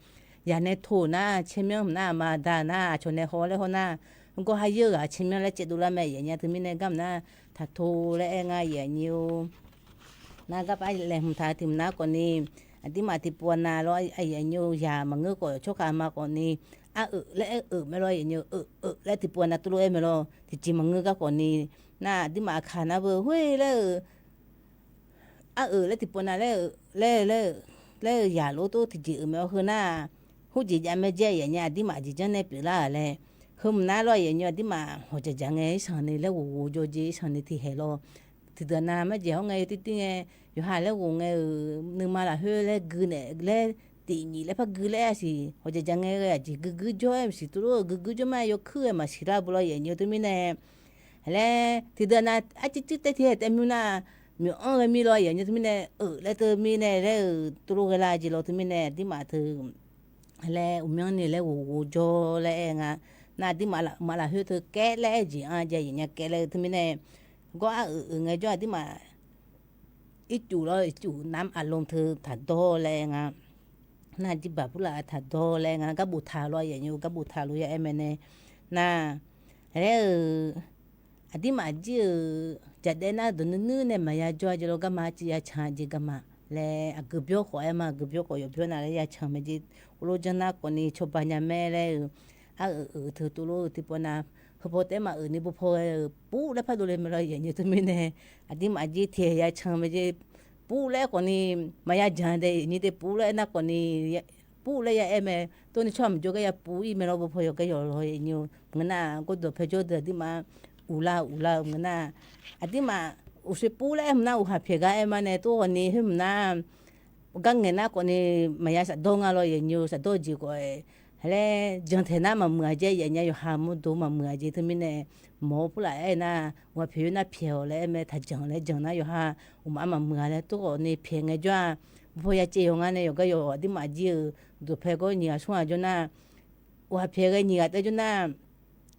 อยากเนี่ยโทน่ะเชื่อมน่ะมาด่าน่ะชนในเขาแล้วเขาน่ะมันก็ให้เยอะอ่ะเชื่อมแล้วเจ็ดดูแลแม่อย่างเงี้ยถึงมีเนี่ยก็น่ะถัดโทแล้วไงอย่างนี้น่ะก็ไปแหลมถ่ายถึงน่ะคนนี้อันที่มาที่ปวนาเราไอ้อย่างนี้อยากมาเงือกก็ชกกันมาคนนี้และไม่รออย่างเงี้ยและที่ปวดน่ะตัวไม่รอที่จิมังเงก็ก่อนนี้น่ะที่มาขานะเบอร์เฮ้ยแล้วและที่ปวดน่ะแล้วอย่ารู้ตัวที่จิไม่คือน่ะหูจิจะไม่เจ๊อย่างเงี้ยที่มาจิจะในปีละเลย hôm nay lo vậy nhớ đi mà họ chỉ chẳng nghe sáng này là ngủ cho gì sáng này thì hè lo thì đợt nào mà giờ nghe tí tí nghe rồi hai là ngủ nghe nhưng mà là hơi là gư nè là tí nhỉ là phải gư là gì họ chỉ chẳng nghe cái gì gư cho em xí tụi gư cho mà yêu khơi mà xí ra bữa vậy nhớ tụi mình nè là thì đợt nào chỉ thì em na mi ông mi lo vậy nhớ tụi mình nè là tụi mình nè là tụi cái là gì lo tụi mình nè đi mà thử là mình nè là ngủ cho là nghe na di mala hu tu ke le ji a ja yin ya ke le tu mi ne go a nge jo di ma i chu nam a lom thu tha do le nga na di ba pu la tha do le nga ka bu tha lo ye nyu ka bu tha lo ya em ne na le a di ma ji ja de na do nu ne ma ya jo lo ga ma ji ya cha ji ga ma le a gu byo ko ma gu byo ko yo byo na le ya cha me ji lo jana ko ni cho ba nya me le thứ tụi lô thì bọn nào họ tế mà ni bố phô bố đã phát đồ lên mà rồi như tụi mình này đi mà gì thì ya chẳng mà gì bố lại còn ni mà ya chẳng đây như thế bố lại na còn ni bố lại ya em tôi ni chăm cho cái ya bố ý mà nó bố phô cái rồi như người na có đồ phải cho được đi mà ula người na đi mà uсе bố lại em na uha phê cái em này tôi ni him na gang người na còn ni mà ya sa đông à rồi như sa đông gì coi hele jang thena ma mwa je ya nya yo ha mu do ma mwa je thmi ne mo pu la ai na wa phyu na phyo le me tha jang na yo ha u ma mwa le to ni phe nge jwa bo ya che yo nga ne yo ga yo di ma ji do phe go ni a swa jo na wa phe ga ni ga te jo na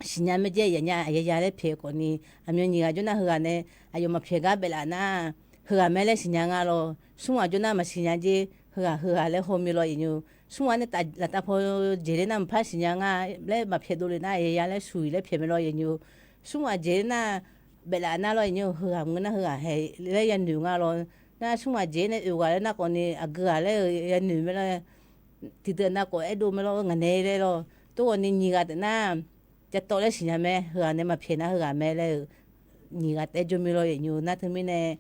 sinya me je ya nya ya le phe ko ni a myo ni ga jo na ha ne a yo ma phe ga be la na ha me le sinya nga lo swa jo na ma sinya je ha le ho mi lo yin suwane ta la ta pho jere na pha sinya nga le ma phe do le na ya le sui le phe me lo yin suwa je na be la na lo yin ha ngna ha he le ya nu nga lo na suwa je ne u ga le na ko ni a ga le ya nu me lo ti de na ko e do me lo nga ne le lo to ni ni ga na ja to le sinya me ha ne ma phe na ha me le ni ga te jo me lo yin na thu mi ne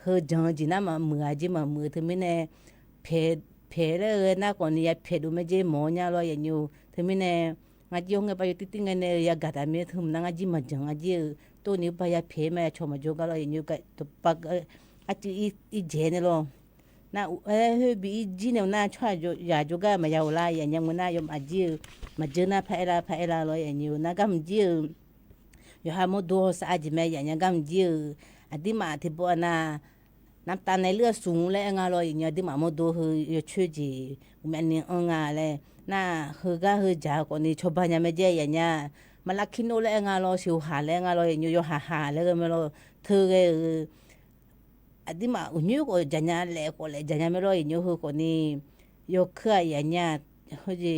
he jang ji na ma mu ji ma mu thu mi ne phe phê na còn ya phê đồ mấy cái mỏ nhà lo ya nhiều thế mình nè ngay chiều ngày bây giờ tí ngày nè ya gạt mấy thùng na ngay chỉ mà chẳng ngay chỉ tôi nếu bây giờ phê mà cho mà cho cái lo ya nhiều cái tụt bạc à chỉ ít dễ nè lo na hơi bị gì nè na cho ya cho cái mà ya la ya nhang na yom mà chỉ na phải la lo ya nhiều na cam chỉ yo ha mo do sa ji me ya nhang cam chỉ à đi mà thì bỏ naน้ำตาลในเลือดสูงและงาลอยอย่างที่หมาโมดูคือช่วยจีมันนี่งาเลยน่าคือก็คือจากคนนี้ชาวบ้านยังไม่เจออย่างเงี้ยมาลักขิโนและงาลอยสิวหาและงาลอยอย่างอยู่หาแล้วก็ไม่รู้เธอก็อันที่หมาอุ่นอยู่ก็จันยาแหลกก็เลยจันยาไม่รู้อย่างอยู่คือคนนี้ยกเครื่องอย่างเงี้ยเขาจี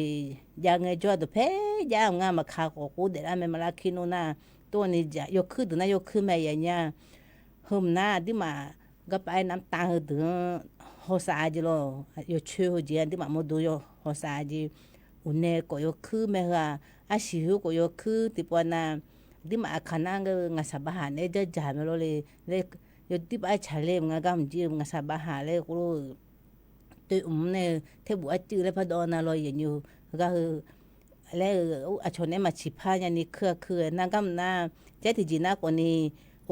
ยังไงจอดเพ่ยังงามาขากูเดี๋ยวมันมาลักขิโนน่ะตัวนี้จะยกขึ้นตัวนั้นยกขึ้นมาอย่างเงี้ยหุ่มหน้าที่หมาก็ไปน้ำตาถึงหัวสาจีโลอยู่ช่วยหัวจีนที่มาโมดูอยู่หัวสาจีอุ่นเนก็อยู่คือแม่ค่ะอาชีพก็อยู่คือที่ปวน่ะที่มาขนาดก็งาสบหาเนี่ยจะจ่ายไม่รู้เลยอยู่ที่ไปเฉลี่ยงากำจีงาสบหาเลยก็รู้ตัวเนี่ยเทบุอาจีเลยพอดอน่ะเลยอย่างอยู่ก็คือแล้วอาชนเนี่ยมาชิพาอย่างนี้คือนั่งกำน่ะเจ้าที่จีน่าคนนี้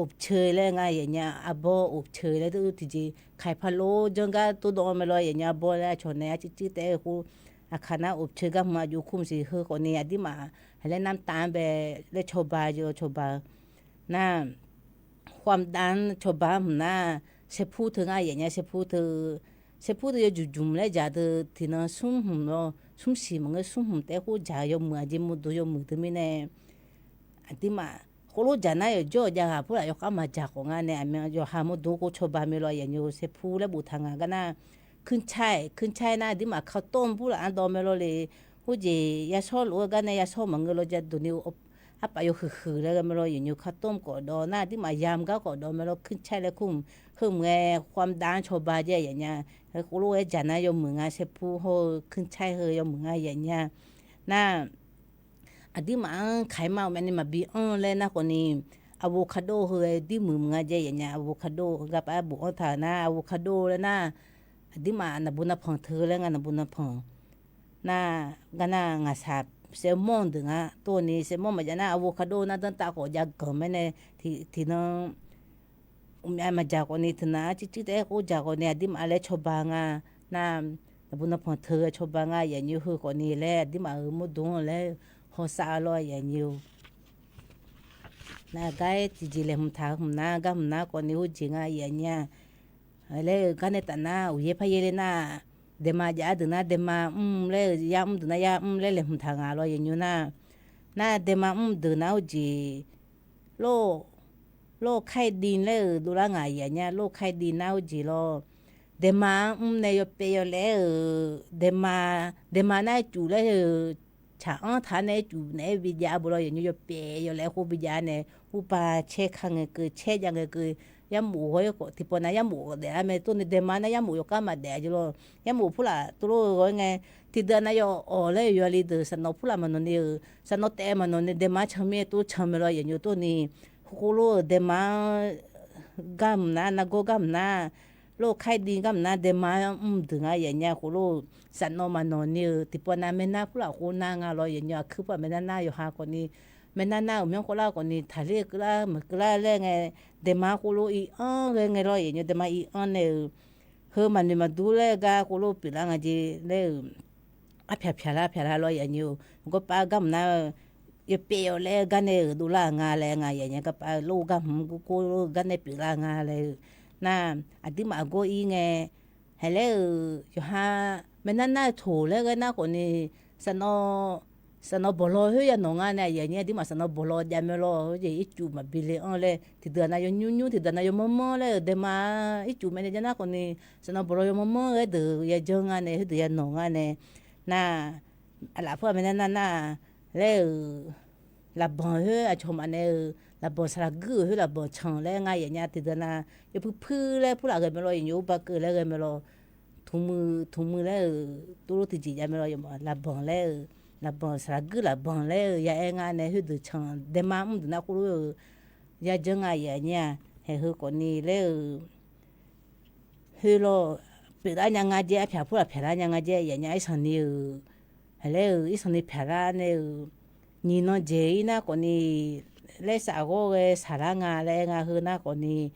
อบเชยแล้วไงอย่างเงี้ยอาบอบเชยแล้วตัวที่จีไข่พะโล้จังก็ตัวดอมเลยอย่างเงี้ยบอแล้วชนเนี่ยจิ๊แต่กูอาคณะอบเชยก็มาอยู่คุ้มสิเฮอคนนี้ที่มาแล้วน้ำตาลไปแล้วชบาอยู่ชบาน่าความดันชบาหน้าเสพูดถึงไงอย่างเงี้ยเสพูดอยู่จุ่มแล้วจ่าที่นั่นซุ่มหุ่นเนาะซุ่มสีมันก็ซุ่มหุ่นแต่กูจ่าอยู่มือจีมุดอยู่มือที่ไม่แน่ที่มาโคโลจานาอยู่จ่อจ่าพูดอะไรก็มาจากของงานเนี่ยมันอยู่หามุดดูกูชอบไม่รออย่างอยู่เสพูดแล้วบุทางกันนะขึ้นใช่นะที่มาเขาต้มพูดอันดอไม่รอเลยหูจียาชอบรู้กันเนี่ยยาชอบมันก็เราจะดูนิ้วอับไปอยู่คือแล้วก็ไม่รออย่างอยู่เขาต้มก่อดอหน้าที่มายามก็ก่อดอไม่รอขึ้นใช่แล้วคุ้มไงความดันชอบาเจอย่างเงี้ยแล้วกูรู้ไอ้จานาอยู่มืองานเสพูดเขาขึ้นใช่เฮยอยู่มืองานอย่างเงี้ยน่าอันที่มาขายมามันนี่มาบีเลยนะคนนี้อะโวคาโดเฮยที่มืองานเจอย่างเงี้ยอะโวคาโดกับไอ้บุญฐานะอะโวคาโดแล้วนะอันที่มาอันบุญพองเธอแล้วงานอันบุญพองน่ากันน่างาสับ เซลมอนถึงอ่ะตัวนี้เซลมอนมันจะน่าอะโวคาโดน่าตั้งตาก็จะเกิดไม่เนี่ยที่น้องมาจากคนนี้ถึงนะจิ๊ดๆก็จากคนนี้ดิมอะไรชอบบ้างอ่ะน่าบุญพรเธอชอบบ้างอ่ะอย่างนี้คือคนนี้แหละดิมามุดดงเลยหัวซาลอยอย่างนี้น่าไกจิจิเลยมันทางมันน่าก็มันน่าคนนี้หูจริงอ่ะอย่างเงี้ยเลยกันเนี่ยแต่น่าอุยพายเลยน่าเดมาจะดึงน่าเดมาเลยยามดึงน่ายามเลยมันทางอะไรอย่างนี้น่าเดมาดึงน่าอุจิโลไข่ดินเลยดูละไงอย่างเงี้ยโลไข่ดินน่าอุจิโลเดมาในยเปยเลยเดมาน่าจูเลยชาอันท่านเนี่ยจูเนี่ยวิญญาบุรุษอย่างนี้ยเปยเลยคู่วิญญาเนี่ยคู่ป่าเช็คขังคือเช็คยังคือยามหมูเขาก็ที่ปนยามหมูเดี๋ยวไม่ตัวนี้เดมานะยามหมูยก็มาเดี๋ยวจุลยามหมูพูดละตัวก็ไงที่เดินนะยอ๋อเลยอยู่aliเดือสนอพูดละมันนี่สนอแต่มันนี่เดมาชมตัวชมเลยอย่างนี้ตัวนี้คู่รู้เดมากำนะนักก็กำนะโลกใครดีกำนะเดมาถึงอะไรอย่างเงี้ยคู่รู้สนอมันนี่ที่ปนไม่น่าพูดละคู่น่างอะไรอย่างเงี้ยคือว่าไม่น่าอยู่หาคนนี้ไม่น่าเมื่อคนละคนนี้ทะเลก็ละมันก็ละเรื่องไงเดมาคู่รู้อีเรื่องไงเราอย่างเงี้ยเดมาอีเนี่ยเฮ้มันมาดูเลยก็คู่รู้ปีละไงจีเลยอ่ะเพียละเราอย่างเงี้ยก็ป้ากำนะยเปียวเลยกันเนี่ยดูละงาเลยงาอย่างเงี้ยก็ป้าลูกกันกูกันเนี่ยปีละงาเลยน่าอันที่มาก็อีไงเฮ้เลยอยู่ฮะไม่น่าถูเลยก็น่าคนนี้สนอบอลเฮียน้องเนี่ยอย่างเงี้ยที่มาสนอบอลยามเราเดี๋ยวอีจูมาบิเลยเลยที่เดือนนายยูที่เดือนนายมอเลยเดี๋ยวมาอีจูไม่ได้จะน่าคนนี้สนอบอลยมอเลยเดี๋ยวยงเนี่ยเดี๋ยน้องเนี่ยน่าอะไรพวกไม่น่าเลยla bon he a chom ane la bon sara gu he la bon chang le nga ye nya ti dana ye pu le pu la ge me lo yu ba ke le ge me lo thumu le tu ro ti ji ya me lo ye la bon le la bon sara gu la bon le ya e nga ne he du chang de ma na ku ro ya je nga ye nya he he ko ni le he lo pe da nya nga je a phya pu la phya la nya nga je ye nya i san ni hele i san ni phya la ne 니노 제이나 거니 레사고에 사랑아래가 흐나 거니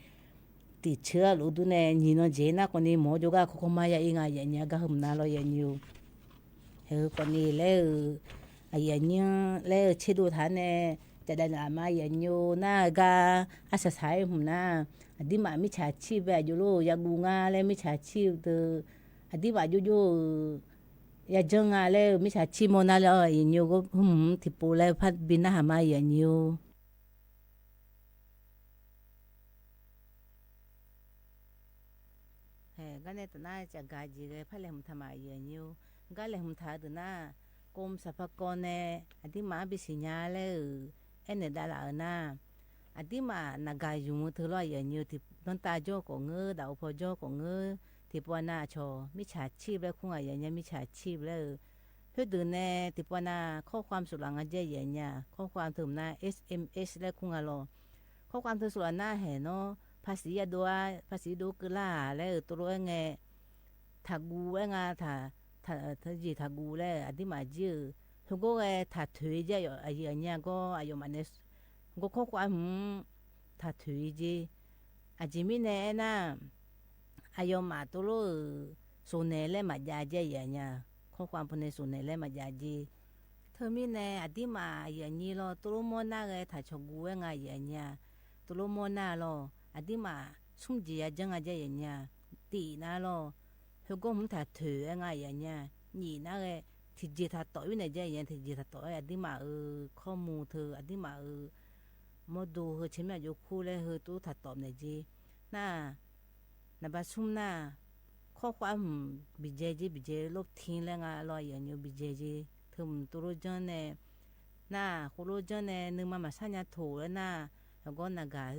티처 루드네 니노 제이나 거니 모조가 코코마야 잉아 예냐가 흠나로 예뉴 해 거니 레 아예뉴 레 치도 타네 자다나마 예뉴 나가 아사사이 흠나 아디마 미차치베 요로 야구가 레 미차치드 아디바 요요 ya janga le mi cha chi mona le yin yo go ti po le phat bina ha ma yin yo he ga ne ta na cha ga ji ge pha le hum tha ma yin yo ga le hum tha de na kom sa pha ko ne adi ma bi si nya le ene da la na adi ma na ga yu mu thu lo yin yo ti don ta jo ko nge da pho jo ko ngeที่ปวนาชอมิจฉาชีพแล้วคงอะไรอย่างเงี้ยมิจฉาชีพแล้วเพื่อดูแน่ที่ปวนาข้อความสุรังอาเจอย่างเงี้ยข้อความถึงหน้า SMS แล้วคงอะไรข้อความถึงสุรังหน้าเห็นเนาะภาษีด้วยภาษีดูกล้าแล้วตัวเองไงถ้ากูเองถ้าจีถ้ากูแล้วอดีมาจื้อทุกคนถ้าถือจะอยู่อะไรอย่างเงี้ยก็อายุมันเนี่ยก็ข้อความถ้าถือจีอาจจะมีแน่นะอายุมาตัวรู้ส่วนไหนเล่มาจาเจอย่างเงี้ยข้อความพวกนี้ส่วนไหนเล่มาจาเจเธอมีแน่อดีมาอย่างนี้loตัวรู้มอน่าเลยถ้าชงกูเองอย่างเงี้ยตัวรู้มอน่าloอดีมาสุ่มจีจังอาเจอย่างเงี้ยตีน่าloเฮก็มึงถ้าถือเองอย่างเงี้ยนี่น่าเลยที่จีถ้าต่ออยู่ในเจอย่างที่จีถ้าต่ออดีมาข้อมูลเธออดีมามาดูเฮชิมะยกคู่เลยเฮตู้ถ้าตอบในจีน่านับสุ่มน่ะข้อความบิเจลบทิ้งแล้วงาลอยอย่างนี้บิเจถึงตัวรู้จังเนี่ยน่ะคนรู้จังเนี่ยนึกมาสัญญาถูกแล้วน่ะแล้วก็นักการ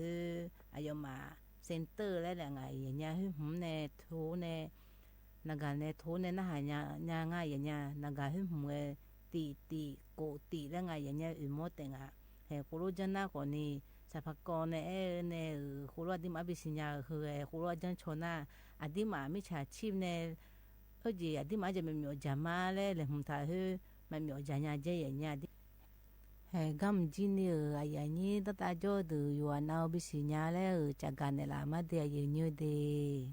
อายุมาเซ็นเตอร์แล้วแหละไงอย่างเงี้ยหุ่มเนี่ยถูเนี่ยนักการเนี่ยถูเนี่ยน่าหายง่ายอย่างเงี้ยนักการหุ่มตีโกตีแล้วไงอย่างเงี้ยหมดแต่งอ่ะคนรู้จังน่ะคนนี้สัพพะเนี่ยคนรู้ที่มาบิสิญญาคนรู้จังชนะอดีมาไม่ฉาชีพเนี่ยจีอดีมาจะไม่มีจามาเลยหุ่มถ่ายมา mà miểu giá nhà dây ở nhà đi hè gam chi ni ở nhà ni ta cho từ yo nào bị xì nhà lẽ ở chả gan là mà để nhiều như đi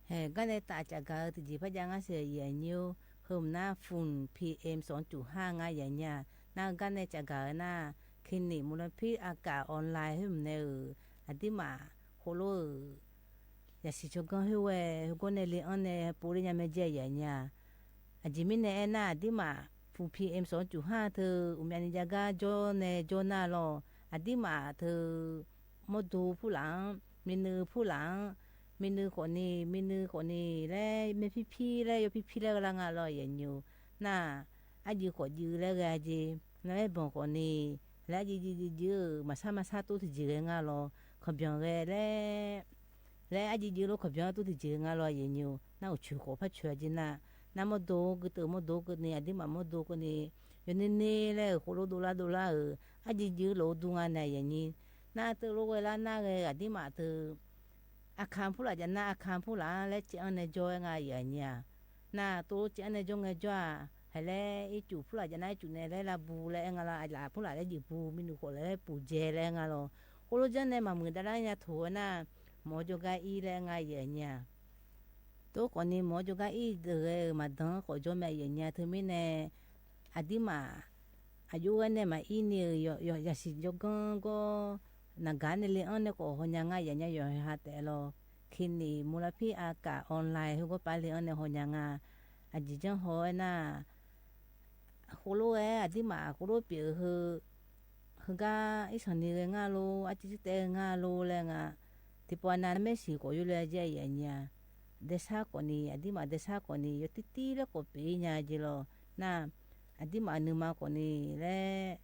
hè cái này ta chả gan thì chỉ phải giang sẽ nhiều hôm na phun PM 2.5 ngay ở nhà na cái này chả gan na khi ni muốn phi aka online hôm nay ở đi mà holo ya si cho con huệ con này liền anh này bố đi nhà mẹ dây ở nhà chỉ mình này na đi mà phun PM 2.5 thì mình jaga cho này cho na lo đi mà thì một đồ phụ lăng mình phụ lăng mìnhคนนี้แล้วไม่พี่แล้วพี่แล้วก็งาลอยอย่างอยู่น่ะอายุก็ยืแล้วก็จีแล้วบอกคนนี้แล้วยืมาซาตู้ที่ยืงาลอขบยองแล้วอายุยืแล้วขบยองตู้ที่ยืงาลอยอย่างอยู่น่ะชูขอพัดชัวจีน่ะน่ะมดก็ตัวมดก็นี่ดีมามดก็นี่อยู่นี่แล้วโคโลดอลลาร์อายุยืโลดูงานไหนอย่างนี้น่ะตัวรู้เวลาน่ะก็ดีมาตัวอาคารผู้หลานจะน่าอาคารผู้หลานและเจ้าในจอยง่ายอย่างเนี้ยน่าตัวเจ้าในจงไงจ้าให้แล้วไอ้จู่ผู้หลานจะน่าจู่ในแล้วลาบูแล้วงาลาไอ้ลาผู้หลานแล้วอยู่บูมีหนูคนแล้วปูเจแล้วงาลอโคโลจันในมามือแต่ละเนี่ยถัวน่ะหมอจกอีแล้วง่ายอย่างเนี้ยตัวคนนี้หมอจกอีเดือมาดังขอจอมอย่างเนี้ยถึงไม่แน่อดีมาอายุวันเนี่ยมาอีนี่อย่าสิจกก็นักการเลี้ยงเนี่ยก็หัวยังไงอย่างเงี้ยอยู่หาแต่เราคิดนี่มูลพี่อากาศออนไลน์เขาก็ไปเลี้ยงเนี่ยหัวยังไงอาจจะจังหัวน่ะคุโร่อาจจะมาคุโร่เปียคือก็ไอ้ส่วนนี้เลยง่าลูอาจจะแต่ง่าลูเลยง่ะที่ปอนนั้นไม่สิก็อยู่เลยใจอย่างเงี้ยเดซ่าคนนี้อาจจะมาเดซ่าคนนี้อยู่ตีแล้วก็ปีเนี่ยจีโร่น่ะอาจจะมาหนึ่งมาคนนี้แล้ว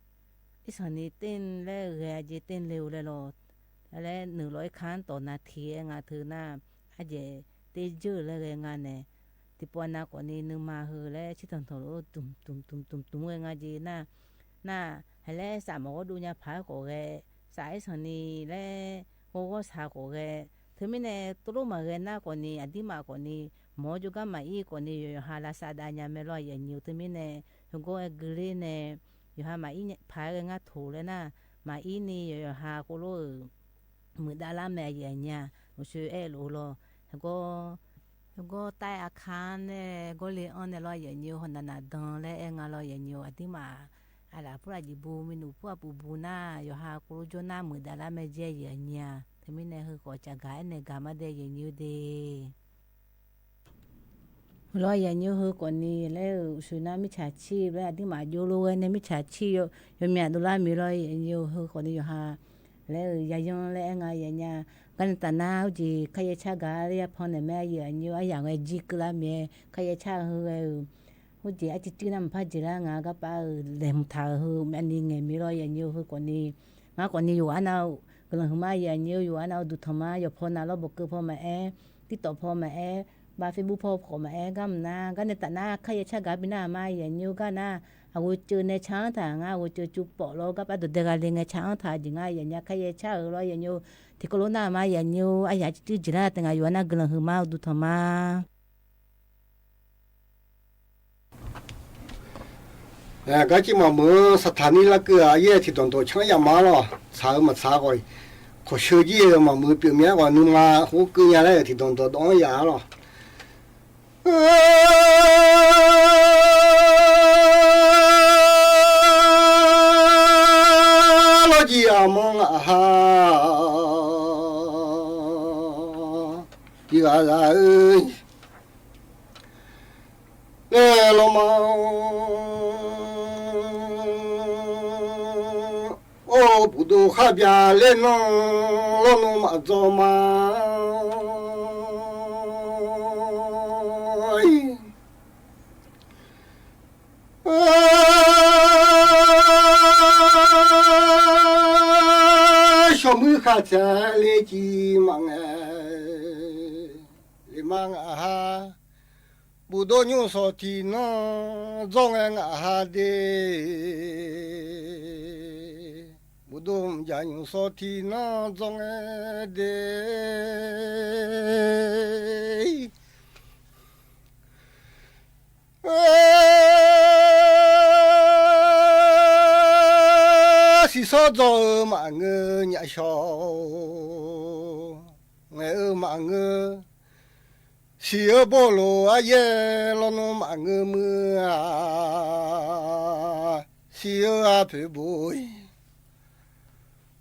ไอ้ส่วนนี้เต้นแล้วเรือจะเต้นเร็วเลยหรอแล้ว100 ครั้งต่อนาทีงาเธอหน้าอาจจะเต้นเยอะเลยงานเนี่ยที่ปวนาคนนี้นึงมาเฮแล้วชิตังทอตุ่มงาจีน่าให้แล้วสามก็ดูเนี่ยพายก็แกสายส่วนนี้แล้วก็สาก็แกเธอไม่แน่ตัวมาเกน่าคนนี้อดีมาคนนี้หมอจุกันมาอีคนนี้อยู่หาลาซาดาเนี่ยไม่รออย่างอยู่เธอไม่แน่ก็กรีนเนี่ยอยู่หามาอีพายกันง่าถูเลยนะมาอีนี่อยู่หาก็รู้มือดาราแม่อย่างเงี้ยมันช่วยรู้หรอก็ใต้อาคารเนี่ยก็เลยอันเนี่ยรออย่างเงี้ยคนนั้นดังและงานรออย่างเงี้ยอดีมาอะไรพวกจีบูมินูพวกบูน่าอยู่หาก็รู้จนหน้ามือดาราแม่เจียอย่างเงี้ยที่ไม่เนี่ยคือก็จะกายเนี่ยกามาเดียอย่างเงี้ยดีรออย่างเงี้ยคือคนนี้แล้วสุนัขมิจฉาชีพแล้วที่มาโยโลเเนี่ยมิจฉาชีพอยู่มีดูแลมีรออย่างเงี้ยคือคนนี้อยู่หาแล้วยายงแล้วงานอย่างเงี้ยกันตาหน้าจีขยันชักกาเรียพอเนี่ยแม่อย่างเงี้ยอย่างไอ้จิกละเมียขยันชักเฮ้ยหูจีไอ้จีน้ำพัดจีละงาก็ป้าเล่มท่าเฮ้ยแม่นี่ไงมีรอยอย่างเงี้ยคือคนนี้งาคนนี้อยู่อันเอากำลังมาอย่างเงี้ยอยู่อันเอาดูธรรมะอยู่พอนาเราบอกคือพอมาติดต่อพอมาบาเฟบุพอมาก็มันนะกันแต่หน้าขยันชักกาบินามาอย่างเงี้ยก็น่ะเอาเจอในช้างถ่างเอาเจอจุปอแล้วก็ไปดูเด็กอะไรเงี้ยช้างถ่าจริงอย่างเงี้ยขยันชักรอยอย่างเงี้ยที่โคโรนามาอย่างเงี้ยไอ้ยาจีจีละแต่งอยู่อันนั้นกำลังมาดูธรรมะก็ที่มาเมื่อสถานีละก็เย่ที่ตรงตัวช่างยามา咯查嘛查过ขอเชื่อยี่มามือเปลี่ยนเมียก่อนนึงมาหูกึ่งอะไรที่ตรงตัวต้องยา咯เราจีอามองฮะที่อะไรเรามาโอ้ผู้ดูข้าบยาเล่นน้องล้นมาจอมาชมือข้าจะเลจีมังเลมังฮะบุโดยุสตินะจงฮะเดบุโดมยายุสตินะจงเดช早嘛我伢小，我嘛我。西尔波罗阿耶罗诺马我么啊，西尔阿皮布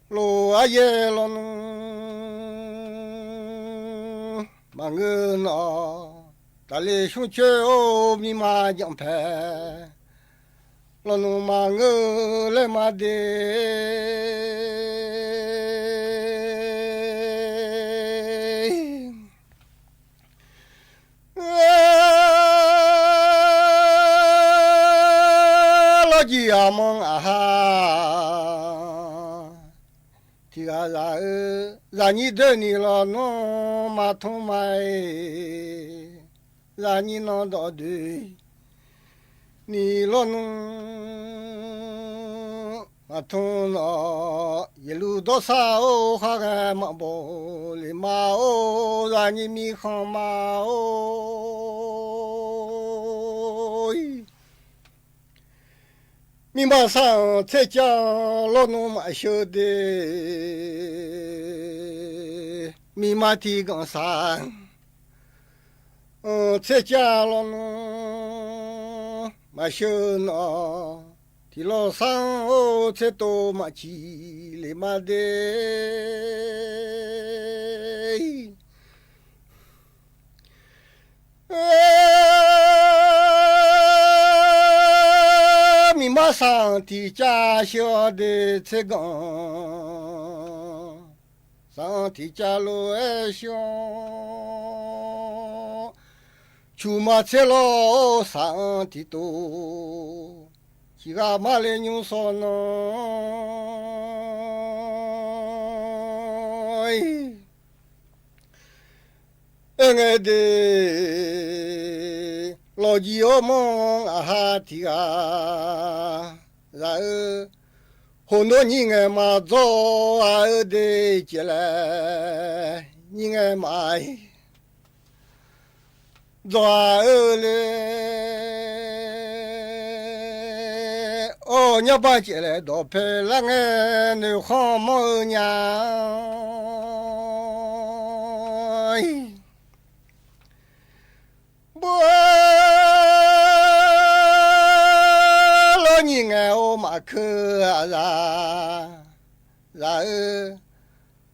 罗阿耶罗诺马我那，大里兄弟哦咪嘛讲牌，罗诺马我来嘛的。阿蒙啊哈，提个让你对你了弄马桶买，让你弄到对，你了弄马桶了，一路到啥哦，还个马包里马哦，让你米好马哦。明马上才讲老农马晓得，明马提讲啥？才讲老农马晓得，提老上哦才多马起里马的。你马上的家晓得才讲，上的家路爱想，出马才老上的多，几个马来牛说呢？爱的。老几个梦啊哈提啊，然后很多人爱嘛做啊的进来，人爱嘛做啊来，哦，你把进来到陪那个你好么娘。你爱我马克啊，然后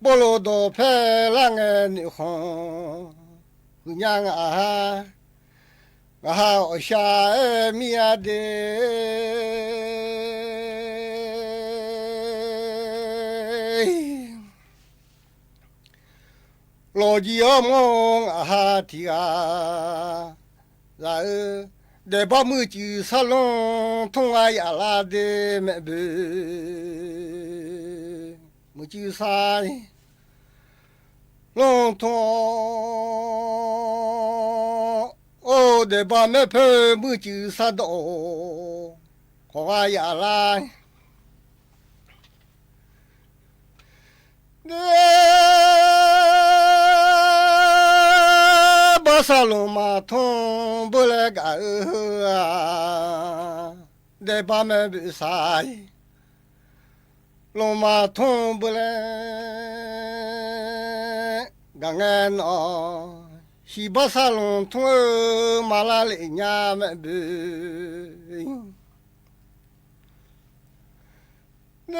不落到拍那个女红姑娘啊，我下米啊的，老几个梦啊提啊，然后。在把木就沙龙通啊呀拉的没不，木就沙龙通哦，在把没拍木就沙到，好啊呀拉。沙龙马桶不来个啊，在把门不杀，龙马桶不来，刚刚喏，西巴沙龙桶马拉里伢们不，那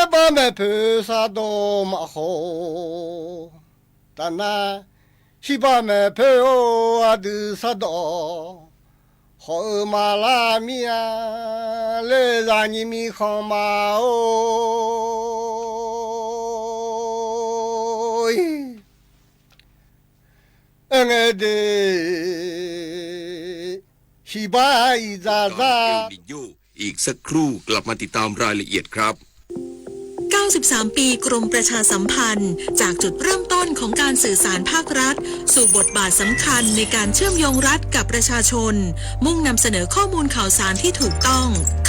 把门不杀都马好。但那西巴me pe o adu sado ho mala mia le zani mi khama o engede 西巴伊扎扎อีกสักครู่กลับมาติดตามรายละเอียดครับ93 ปีกรมประชาสัมพันธ์จากจุดเริ่มต้นของการสื่อสารภาครัฐสู่บทบาทสำคัญในการเชื่อมโยงรัฐกับประชาชนมุ่งนำเสนอข้อมูลข่าวสารที่ถูกต้อง